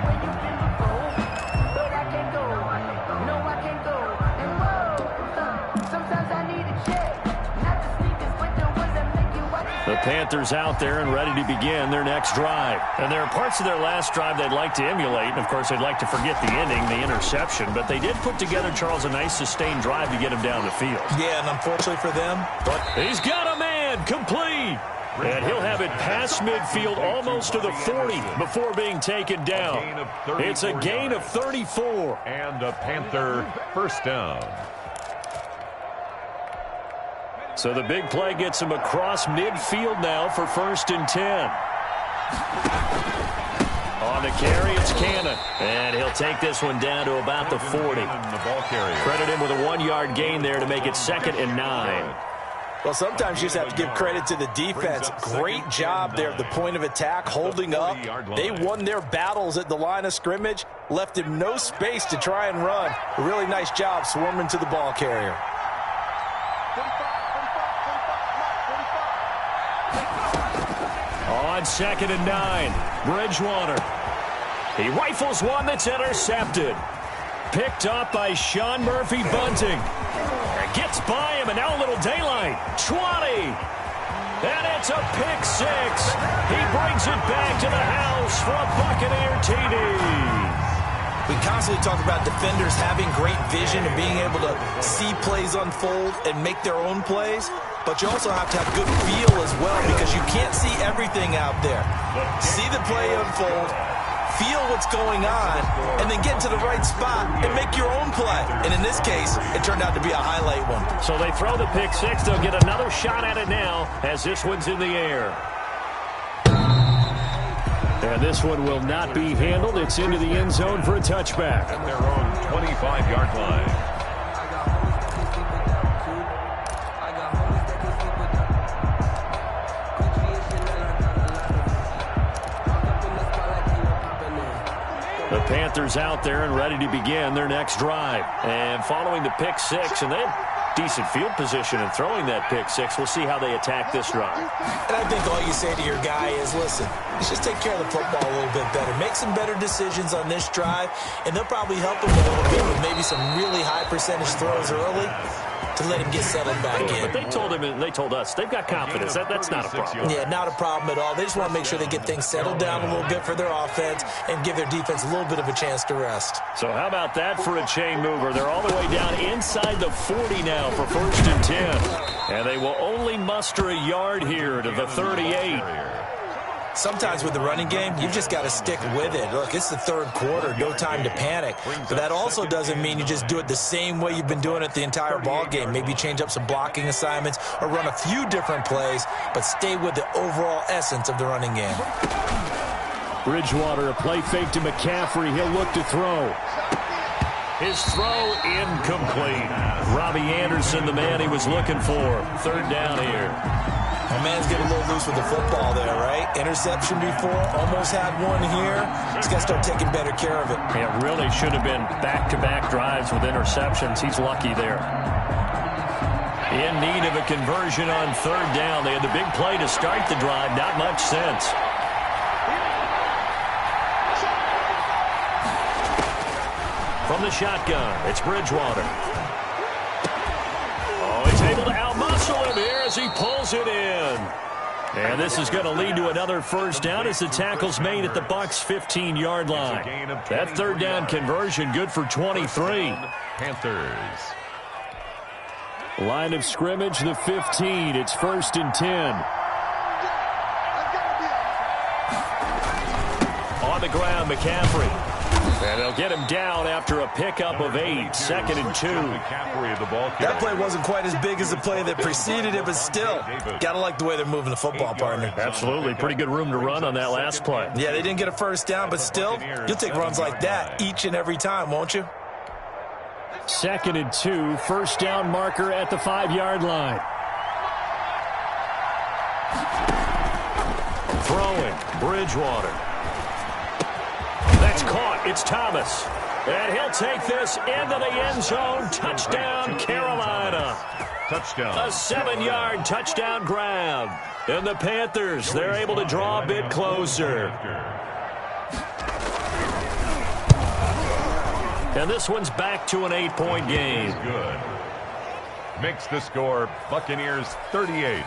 Speaker 4: The Panthers out there and ready to begin their next drive. And there are parts of their last drive they'd like to emulate. And, of course, they'd like to forget the ending, the interception. But they did put together, Charles, a nice sustained drive to get him down the field.
Speaker 6: Yeah, and unfortunately for them.
Speaker 4: But he's got a man complete. And he'll have it past midfield almost to the 40 before being taken down. It's a gain of 34.
Speaker 5: And a Panther first down.
Speaker 4: So the big play gets him across midfield now for first and 10. On the carry, it's Cannon. And he'll take this one down to about the 40. Credit him with a 1-yard gain there to make it 2nd and 9.
Speaker 6: Well, sometimes you just have to give credit to the defense. Great job there at the point of attack, holding up. They won their battles at the line of scrimmage, left him no space to try and run. A really nice job swarming to the ball carrier.
Speaker 4: On 2nd and 9, Bridgewater. He rifles one that's intercepted. Picked up by Sean Murphy-Bunting. Gets by him, and now a little daylight. 20. And it's a pick 6. He brings it back to the house for a Buccaneer TD.
Speaker 6: We constantly talk about defenders having great vision and being able to see plays unfold and make their own plays. But you also have to have good feel as well, because you can't see everything out there. See the play unfold, feel what's going on, and then get to the right spot and make your own play. And in this case, it turned out to be a highlight one.
Speaker 4: So they throw the pick 6. They'll get another shot at it now as this one's in the air. And this one will not be handled. It's into the end zone for a touchback.
Speaker 5: At their own 25-yard line.
Speaker 4: The Panthers out there and ready to begin their next drive. And following the pick 6, and they decent field position and throwing that pick six. We'll see how they attack this drive.
Speaker 6: And I think all you say to your guy is, listen, let's just take care of the football a little bit better. Make some better decisions on this drive, and they'll probably help him a little bit with maybe some really high percentage throws early to let him get settled back in.
Speaker 4: But they told him, and they told us, they've got confidence. That's not a problem.
Speaker 6: Yeah, not a problem at all. They just want to make sure they get things settled down a little bit for their offense and give their defense a little bit of a chance to rest.
Speaker 4: So how about that for a chain mover? They're all the way down inside the 40 now for 1st and 10. And they will only muster a yard here to the 38.
Speaker 6: Sometimes with the running game, you've just got to stick with it. Look, it's the third quarter, no time to panic. But that also doesn't mean you just do it the same way you've been doing it the entire ball game. Maybe change up some blocking assignments or run a few different plays, but stay with the overall essence of the running game.
Speaker 4: Bridgewater, a play fake to McCaffrey. He'll look to throw. His throw incomplete. Robbie Anderson, the man he was looking for. 3rd down here.
Speaker 6: My man's getting a little loose with the football there, right? Interception before, almost had one here. He's got to start taking better care of it.
Speaker 4: Yeah, really should have been back-to-back drives with interceptions. He's lucky there. In need of a conversion on 3rd down. They had the big play to start the drive. Not much sense. From the shotgun, it's Bridgewater. Oh, he's able to outmuscle him here as he pulls it in. And this is going to lead to another 1st down as the tackle's made at the Bucs' 15-yard line. That 3rd down conversion good for 23.
Speaker 5: Panthers.
Speaker 4: Line of scrimmage, the 15. It's 1st and 10. On the ground, McCaffrey. And they'll get him down after a pickup of 8. 2nd and 2.
Speaker 6: That play wasn't quite as big as the play that preceded it, but still, got to like the way they're moving the football, partner.
Speaker 4: Absolutely. Pretty good room to run on that last play.
Speaker 6: Yeah, they didn't get a 1st down, but still, you'll take runs like that each and every time, won't you?
Speaker 4: 2nd and 2. 1st down marker at the 5-yard line. Throwing. Bridgewater. That's caught. It's Thomas. And he'll take this into the end zone. Touchdown, Carolina.
Speaker 5: Touchdown.
Speaker 4: A 7-yard touchdown grab. And the Panthers, they're able to draw a bit closer. And this one's back to an 8-point game.
Speaker 5: Good. Makes the score Buccaneers 38,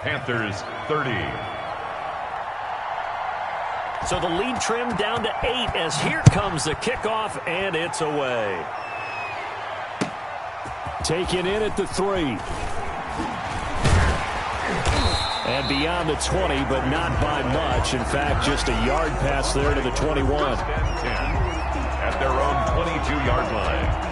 Speaker 5: Panthers 30.
Speaker 4: So the lead trimmed down to 8 as here comes the kickoff, and it's away. Taken in at the 3. And beyond the 20, but not by much. In fact, just a yard pass there to the 21.
Speaker 5: At their own 22-yard line.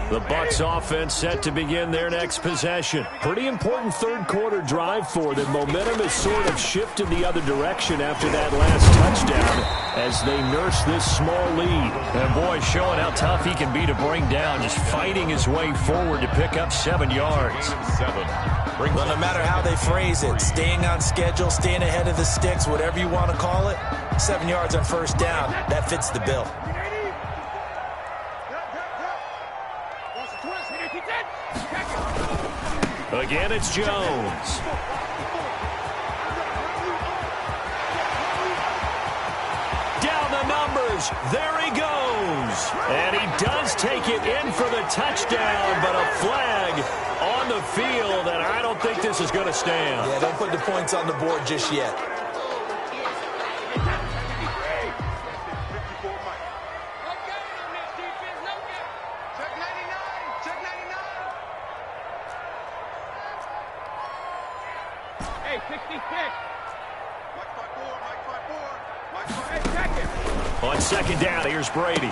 Speaker 4: The Bucs offense set to begin their next possession. Pretty important third quarter drive for them. Momentum has sort of shifted the other direction after that last touchdown as they nurse this small lead. And boy, showing how tough he can be to bring down, just fighting his way forward to pick up 7 yards.
Speaker 6: Well, no matter how they phrase it, staying on schedule, staying ahead of the sticks, whatever you want to call it, 7 yards on 1st down, that fits the bill.
Speaker 4: Again, it's Jones. Down the numbers. There he goes. And he does take it in for the touchdown, but a flag on the field, and I don't think this is going to stand.
Speaker 6: Yeah, don't put the points on the board just yet.
Speaker 4: On 2nd down, here's Brady.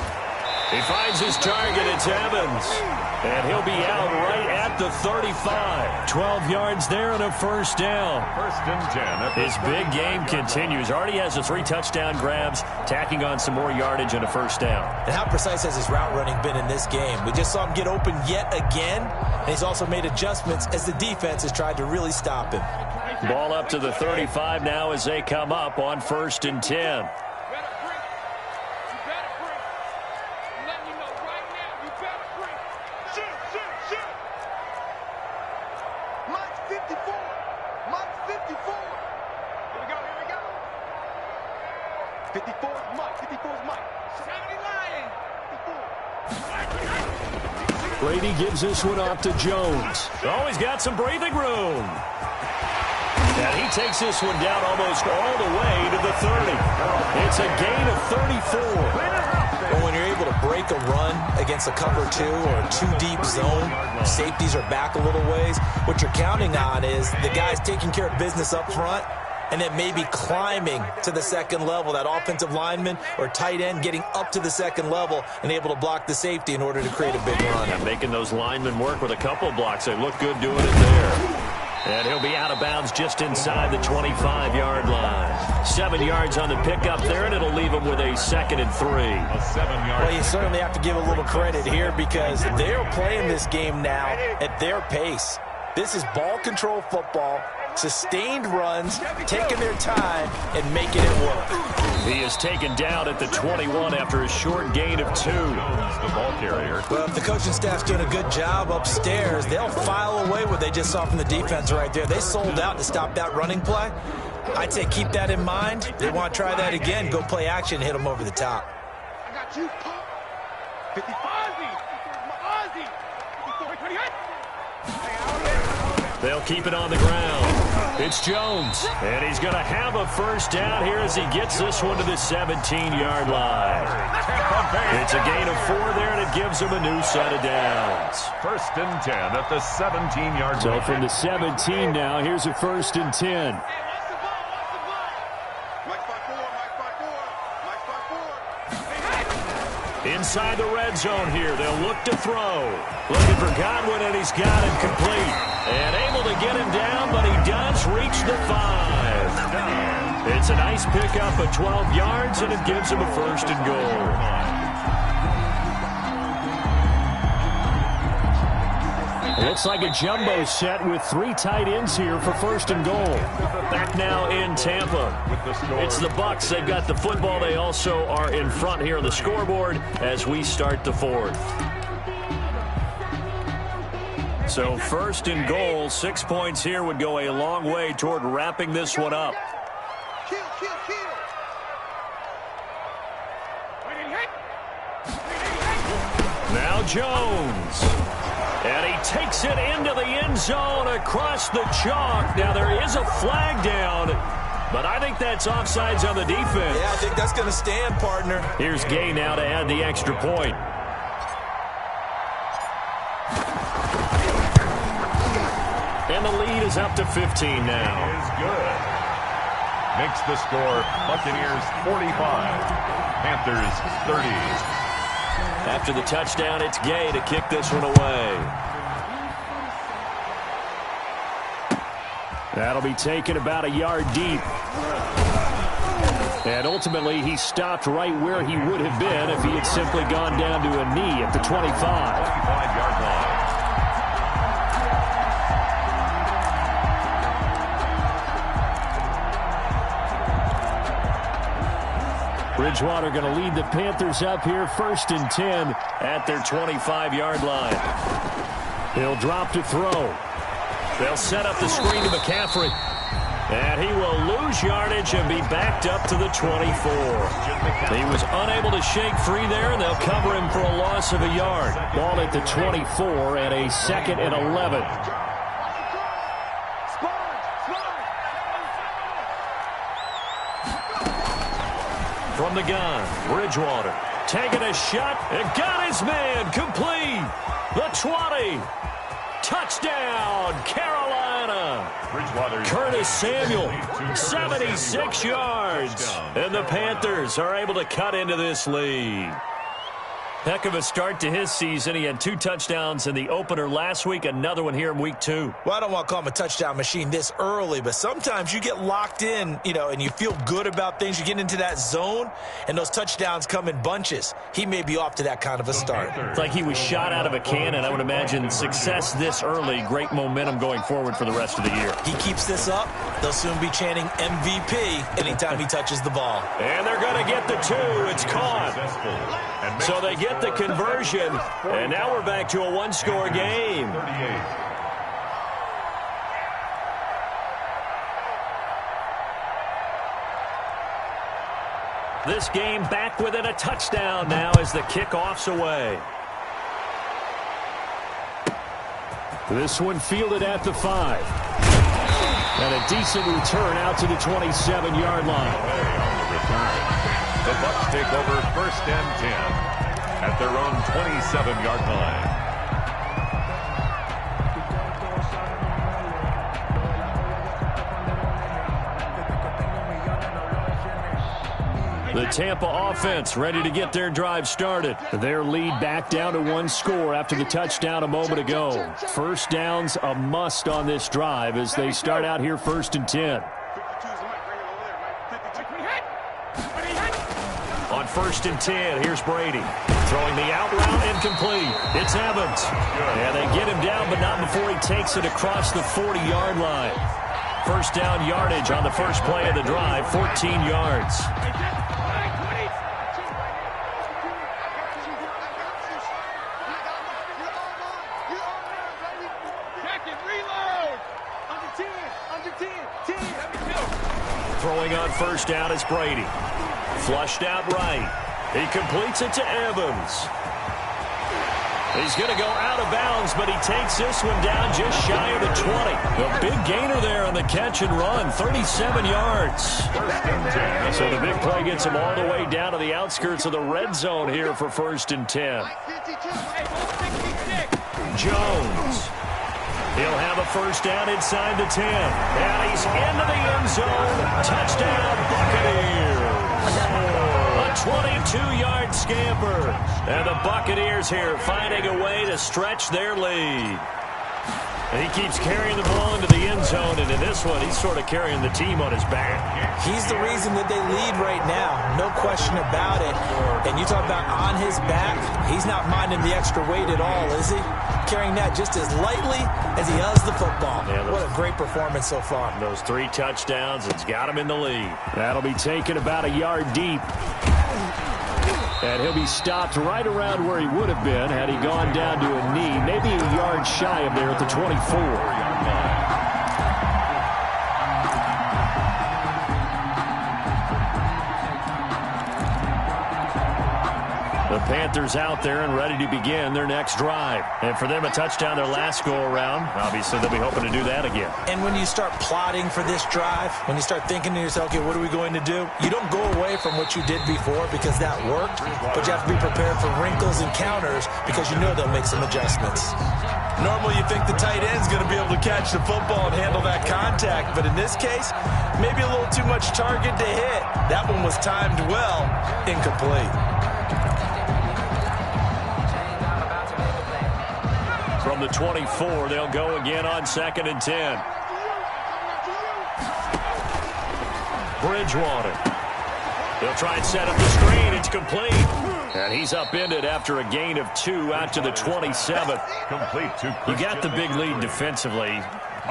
Speaker 4: He finds his target. It's Evans. And he'll be out right at the 35. 12 yards there and a first down.
Speaker 5: First and 10.
Speaker 4: His big game continues. Already has the 3 touchdown grabs, tacking on some more yardage and a first down.
Speaker 6: And how precise has his route running been in this game? We just saw him get open yet again, and he's also made adjustments as the defense has tried to really stop him.
Speaker 4: Ball up to the 35 now as they come up on first and 10. Brady gives this one off to Jones. Oh, he's got some breathing room. And he takes this one down almost all the way to the 30. It's a gain of 34.
Speaker 6: Well, when you're able to break a run against a cover 2 or a 2-deep zone, safeties are back a little ways. What you're counting on is the guys taking care of business up front and then maybe climbing to the second level, that offensive lineman or tight end getting up to the second level and able to block the safety in order to create a big run.
Speaker 4: And making those linemen work with a couple of blocks. They look good doing it there. And he'll be out of bounds just inside the 25-yard line. 7 yards on the pickup there, and it'll leave him with a 2nd and 3.
Speaker 5: A 7-yard.
Speaker 6: Well, you certainly have to give a little credit here because they're playing this game now at their pace. This is ball control football, sustained runs, taking their time, and making it work.
Speaker 4: He is taken down at the 21 after a short gain of 2.
Speaker 5: The ball carrier.
Speaker 6: Well, if the coaching staff's doing a good job upstairs, they'll file away what they just saw from the defense right there. They sold out to stop that running play. I'd say keep that in mind. They want to try that again, go play action, hit them over the top.
Speaker 7: I got you. 50. Ozzy. 54.
Speaker 4: They'll keep it on the ground. It's Jones, and he's going to have a first down here as he gets this one to the 17-yard line. It's a gain of 4 there, and it gives him a new set of downs.
Speaker 5: First and 10 at the 17-yard line.
Speaker 4: So from the 17 now, here's a first and 10. Inside the red zone here, they'll look to throw. Looking for Godwin, and he's got it complete. And able to get him down, but he does reach the 5. It's a nice pickup of 12 yards, and it gives him a first and goal. Looks like a jumbo set with 3 tight ends here for first and goal. Back now in Tampa. It's the Bucs. They've got the football. They also are in front here on the scoreboard as we start the 4th. So first and goal, 6 points here would go a long way toward wrapping this one up. Now Jones. And he takes it into the end zone across the chalk. Now there is a flag down, but I think that's offsides on the defense.
Speaker 6: Yeah, I think that's going to stand, partner.
Speaker 4: Here's Gay now to add the extra point. And the lead is up to 15 now.
Speaker 5: Is good. Makes the score Buccaneers 45, Panthers 30.
Speaker 4: After the touchdown, it's Gay to kick this one away. That'll be taken about a yard deep. And ultimately, he stopped right where he would have been if he had simply gone down to a knee at the 25.
Speaker 5: 25-yard line.
Speaker 4: Bridgewater going to lead the Panthers up here, first and 10 at their 25-yard line. He'll drop to throw. They'll set up the screen to McCaffrey. And he will lose yardage and be backed up to the 24. He was unable to shake free there, and they'll cover him for a loss of a yard. Ball at the 24 and a 2nd and 11. From the gun, Bridgewater taking a shot and got his man complete. The 20. Touchdown, Carolina. Curtis Samuel, 76 yards. And the Panthers are able to cut into this lead. Heck of a start to his season. He had 2 touchdowns in the opener last week, another one here in week 2.
Speaker 6: Well, I don't want to call him a touchdown machine this early, but sometimes you get locked in, and you feel good about things. You get into that zone, and those touchdowns come in bunches. He may be off to that kind of a start.
Speaker 4: It's like he was shot out of a cannon. I would imagine success this early, great momentum going forward for the rest of the year.
Speaker 6: He keeps this up, they'll soon be chanting MVP anytime he touches the ball.
Speaker 4: And they're going to get the 2. It's caught. So they get the conversion, and now we're back to a 1-score game. This game back within a touchdown now as the kickoff's away. This one fielded at the 5. And a decent return out to the 27-yard line.
Speaker 5: The Bucs take over 1st and 10 at their own 27-yard line.
Speaker 4: The Tampa offense ready to get their drive started. Their lead back down to 1 score after the touchdown a moment ago. First down's a must on this drive as they start out here 1st and 10. On 1st and 10, here's Brady. Throwing the out route, incomplete. It's Evans. And they get him down, but not before he takes it across the 40-yard line. First down yardage on the first play of the drive, 14 yards. Throwing on first down is Brady. Flushed out right. He completes it to Evans. He's going to go out of bounds, but he takes this one down just shy of the 20. A big gainer there on the catch and run, 37 yards. So the big play gets him all the way down to the outskirts of the red zone here for 1st and 10. Jones. He'll have a first down inside the 10. And he's into the end zone. Touchdown, Buccaneers. A 22-yard scamper. And the Buccaneers here finding a way to stretch their lead. And he keeps carrying the ball into the end zone, and in this one, he's sort of carrying the team on his back.
Speaker 6: He's the reason that they lead right now, no question about it. And you talk about on his back, he's not minding the extra weight at all, is he? Carrying that just as lightly as he does the football. Yeah, what a great performance so far.
Speaker 4: Those 3 touchdowns, it's got him in the lead. That'll be taken about a yard deep. And he'll be stopped right around where he would have been had he gone down to a knee, maybe a yard shy of there at the 24. The Panthers out there and ready to begin their next drive. And for them, a touchdown their last go-around. Obviously, they'll be hoping to do that again.
Speaker 6: And when you start plotting for this drive, when you start thinking to yourself, okay, what are we going to do? You don't go away from what you did before because that worked, but you have to be prepared for wrinkles and counters because you know they'll make some adjustments. Normally, you think the tight end's going to be able to catch the football and handle that contact, but in this case, maybe a little too much target to hit. That one was timed well, incomplete.
Speaker 4: From the 24, they'll go again on 2nd and 10. Bridgewater. They'll try and set up the screen. It's complete. And he's upended after a gain of 2 out to the 27.
Speaker 5: Complete to
Speaker 4: You got the big lead defensively.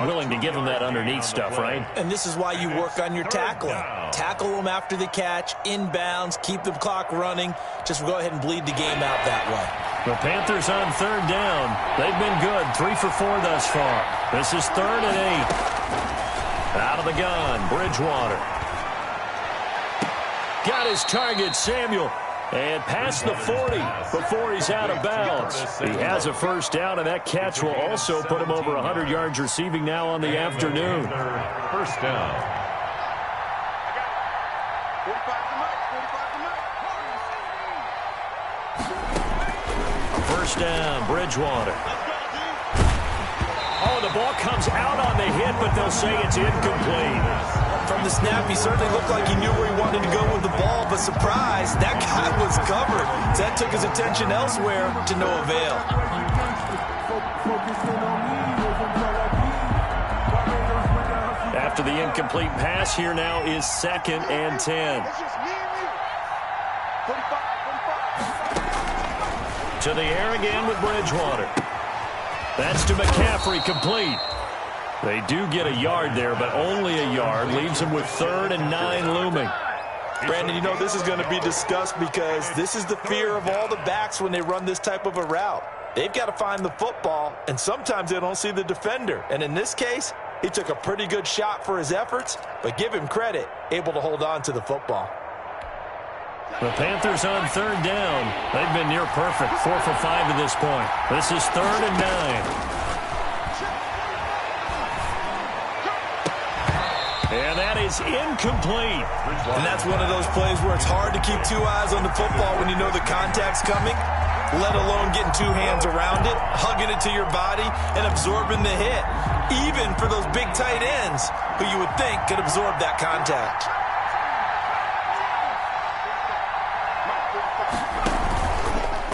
Speaker 4: Willing to give him that underneath stuff, right?
Speaker 6: And this is why you work on your tackling. Tackle them after the catch, inbounds, keep the clock running. Just go ahead and bleed the game out that way.
Speaker 4: The Panthers on 3rd down. They've been good, 3 for 4 thus far. This is 3rd and 8. Out of the gun, Bridgewater. Got his target, Samuel. And past the 40 before he's out of bounds. He has a first down, and that catch will also put him over 100 yards receiving now on the afternoon.
Speaker 5: First down.
Speaker 4: First down, Bridgewater. Oh, the ball comes out on the hit, but they'll say it's incomplete.
Speaker 6: From the snap, he certainly looked like he knew where he wanted to go with the ball, but surprise, that guy was covered. So that took his attention elsewhere to no avail.
Speaker 4: After the incomplete pass, here now is 2nd and 10. To the air again with Bridgewater. That's to McCaffrey, complete. They do get a yard there, but only a yard. Leaves them with 3rd and 9 looming.
Speaker 6: Brandon, you know this is going to be discussed because this is the fear of all the backs when they run this type of a route. They've got to find the football, and sometimes they don't see the defender. And in this case, he took a pretty good shot for his efforts, but give him credit, able to hold on to the football.
Speaker 4: The Panthers on 3rd down. They've been near perfect, 4 for 5 to this point. This is 3rd and 9. And that is incomplete.
Speaker 6: And that's one of those plays where it's hard to keep 2 eyes on the football when you know the contact's coming, let alone getting 2 hands around it, hugging it to your body, and absorbing the hit, even for those big tight ends who you would think could absorb that contact.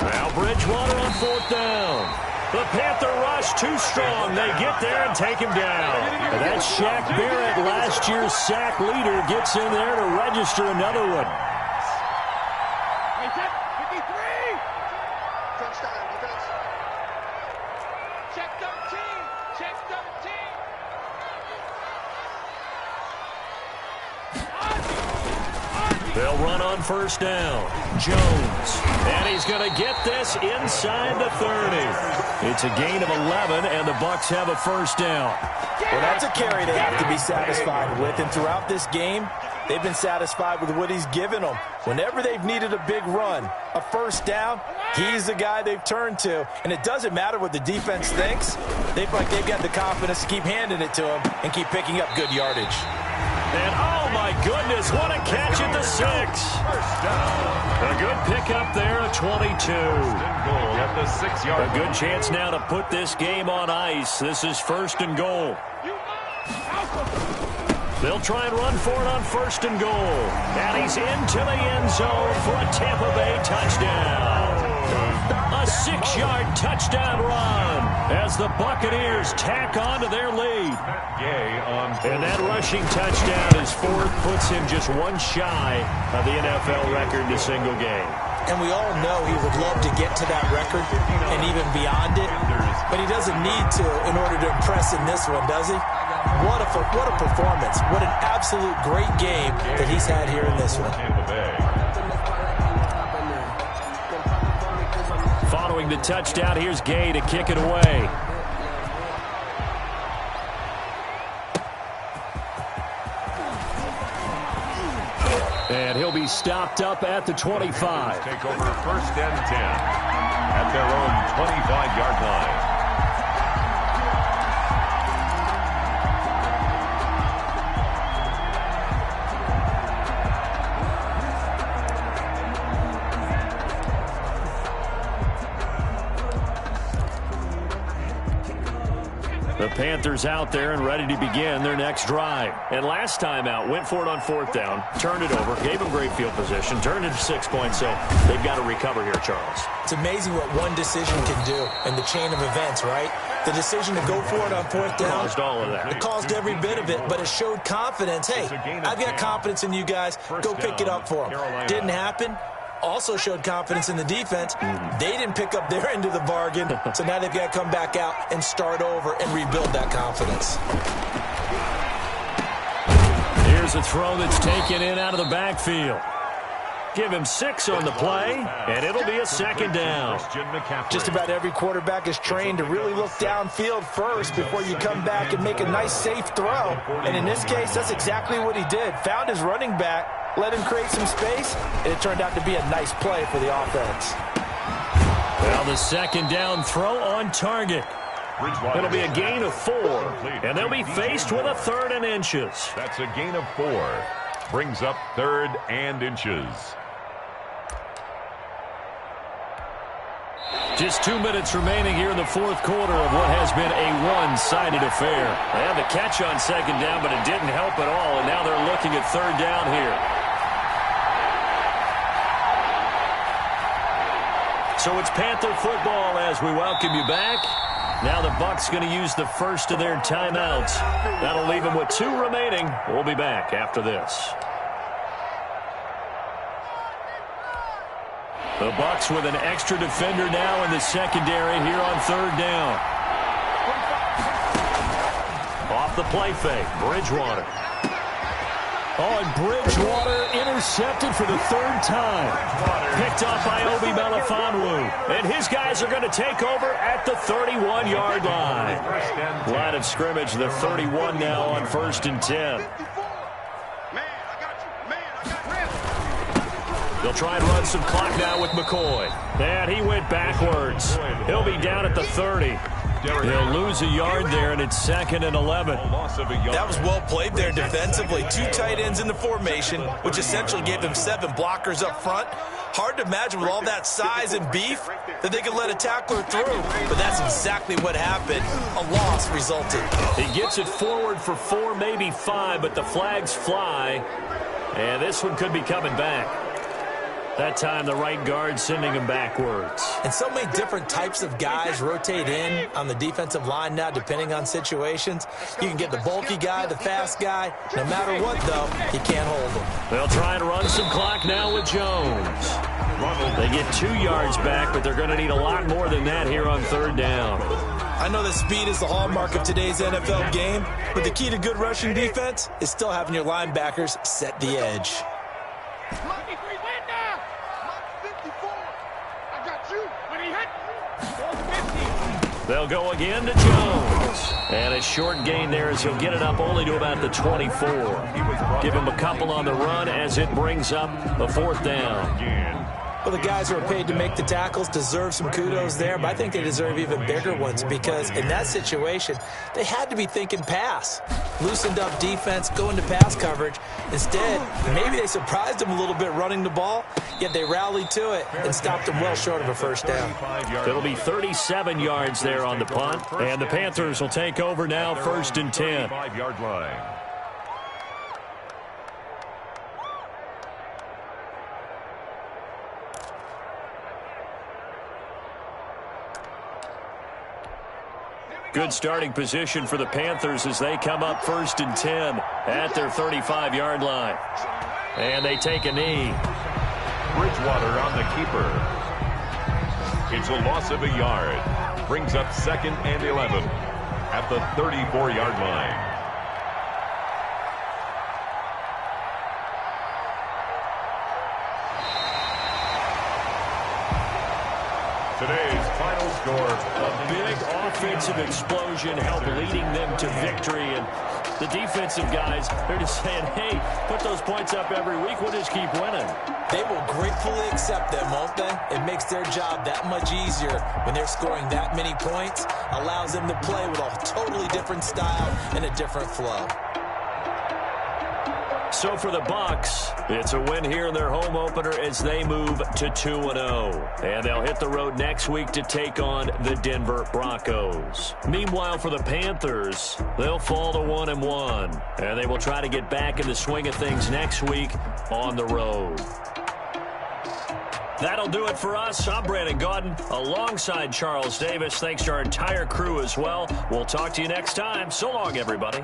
Speaker 4: Now Bridgewater on 4th down. The Panther rush too strong. They get there and take him down. And that's Shaq Barrett, last year's sack leader, gets in there to register another one.
Speaker 7: Check 13. Check 13.
Speaker 4: They'll run on 1st down. Jones. And he's going to get this inside the 30. It's a gain of 11, and the Bucs have a 1st down.
Speaker 6: Well, that's a carry they have to be satisfied with. And throughout this game, they've been satisfied with what he's given them. Whenever they've needed a big run, a 1st down, he's the guy they've turned to. And it doesn't matter what the defense thinks. They feel like they've got the confidence to keep handing it to him and keep picking up good yardage.
Speaker 4: And, oh, my goodness, what a catch at the 6. A good pickup there at 22.
Speaker 5: At the 6-yard
Speaker 4: A good chance now to put this game on ice. This is 1st and goal. They'll try and run for it on 1st and goal. And he's into the end zone for a Tampa Bay touchdown. A 6-yard touchdown run as the Buccaneers tack on to their lead. And that rushing touchdown, his 4th, puts him just 1 shy of the NFL record in a single game.
Speaker 6: And we all know he would love to get to that record and even beyond it, but he doesn't need to in order to impress in this one, does he? What a performance. What an absolute great game that he's had here in this one.
Speaker 4: Following the touchdown, here's Gay to kick it away. And he'll be stopped up at the 25.
Speaker 5: Take over 1st and 10 at their own 25-yard line.
Speaker 4: The Panthers out there and ready to begin their next drive. And last time out, went for it on 4th down, turned it over, gave them great field position, turned it to 6 points, so they've got to recover here, Charles.
Speaker 6: It's amazing what one decision can do in the chain of events, right? The decision to go for it on 4th down.
Speaker 4: Caused all of that.
Speaker 6: It caused every bit of it, but it showed confidence. Hey, I've got confidence in you guys. Go pick it up for them. Didn't happen. Also showed confidence in the defense. They didn't pick up their end of the bargain, so now they've got to come back out and start over and rebuild that confidence.
Speaker 4: Here's a throw that's taken in out of the backfield. Give him 6 on the play, and it'll be a 2nd down.
Speaker 6: Just about every quarterback is trained to really look downfield first before you come back and make a nice, safe throw. And in this case, that's exactly what he did. Found his running back, let him create some space, and it turned out to be a nice play for the offense.
Speaker 4: Well, the 2nd down throw on target. It'll be a gain of 4, and they'll be faced with a 3rd and inches.
Speaker 5: That's a gain of 4. Brings up 3rd and inches.
Speaker 4: Just 2 minutes remaining here in the fourth quarter of what has been a one-sided affair. They had the catch on second down, but it didn't help at all, and now they're looking at third down here. So it's Panther football as we welcome you back. Now the Bucs going to use the first of their timeouts. That'll leave them with 2 remaining. We'll be back after this. The Bucs with an extra defender now in the secondary here on third down. Off the play fake, Bridgewater. Oh, and Bridgewater intercepted for the third time. Picked off by Obi Melifonwu. And his guys are going to take over at the 31-yard line. Line of scrimmage, the 31 now on 1st and 10. They'll try and run some clock now with McCoy. And he went backwards. He'll be down at the 30. He'll lose a yard there, and it's 2nd and 11.
Speaker 6: That was well played there defensively. 2 tight ends in the formation, which essentially gave them 7 blockers up front. Hard to imagine with all that size and beef that they could let a tackler through. But that's exactly what happened. A loss resulted.
Speaker 4: He gets it forward for 4, maybe 5, but the flags fly. And this one could be coming back. That time, the right guard sending him backwards.
Speaker 6: And so many different types of guys rotate in on the defensive line now, depending on situations. You can get the bulky guy, the fast guy. No matter what, though, you can't hold them.
Speaker 4: They'll try and run some clock now with Jones. They get 2 yards back, but they're going to need a lot more than that here on third down.
Speaker 6: I know that speed is the hallmark of today's NFL game, but the key to good rushing defense is still having your linebackers set the edge.
Speaker 4: They'll go again to Jones. And a short gain there as he'll get it up only to about the 24. Give him a couple on the run as it brings up a 4th down.
Speaker 6: Well, the guys who are paid to make the tackles deserve some kudos there, but I think they deserve even bigger ones because in that situation, they had to be thinking pass. Loosened up defense, going to pass coverage. Instead, maybe they surprised them a little bit running the ball, yet they rallied to it and stopped them well short of a first down.
Speaker 4: It'll be 37 yards there on the punt, and the Panthers will take over now 1st and 10.
Speaker 5: 5-yard line.
Speaker 4: Good starting position for the Panthers as they come up 1st and 10 at their 35-yard line. And they take a knee.
Speaker 5: Bridgewater on the keeper. It's a loss of a yard. Brings up 2nd and 11 at the 34-yard line. Today's final score.
Speaker 4: A big offensive explosion helped leading them to victory. And the defensive guys, they're just saying, hey, put those points up every week. We'll just keep winning.
Speaker 6: They will gratefully accept them, won't they? It makes their job that much easier when they're scoring that many points. Allows them to play with a totally different style and a different flow.
Speaker 4: So for the Bucs, it's a win here in their home opener as they move to 2-0. And they'll hit the road next week to take on the Denver Broncos. Meanwhile, for the Panthers, they'll fall to 1-1. And they will try to get back in the swing of things next week on the road. That'll do it for us. I'm Brandon Gaudin alongside Charles Davis. Thanks to our entire crew as well. We'll talk to you next time. So long, everybody.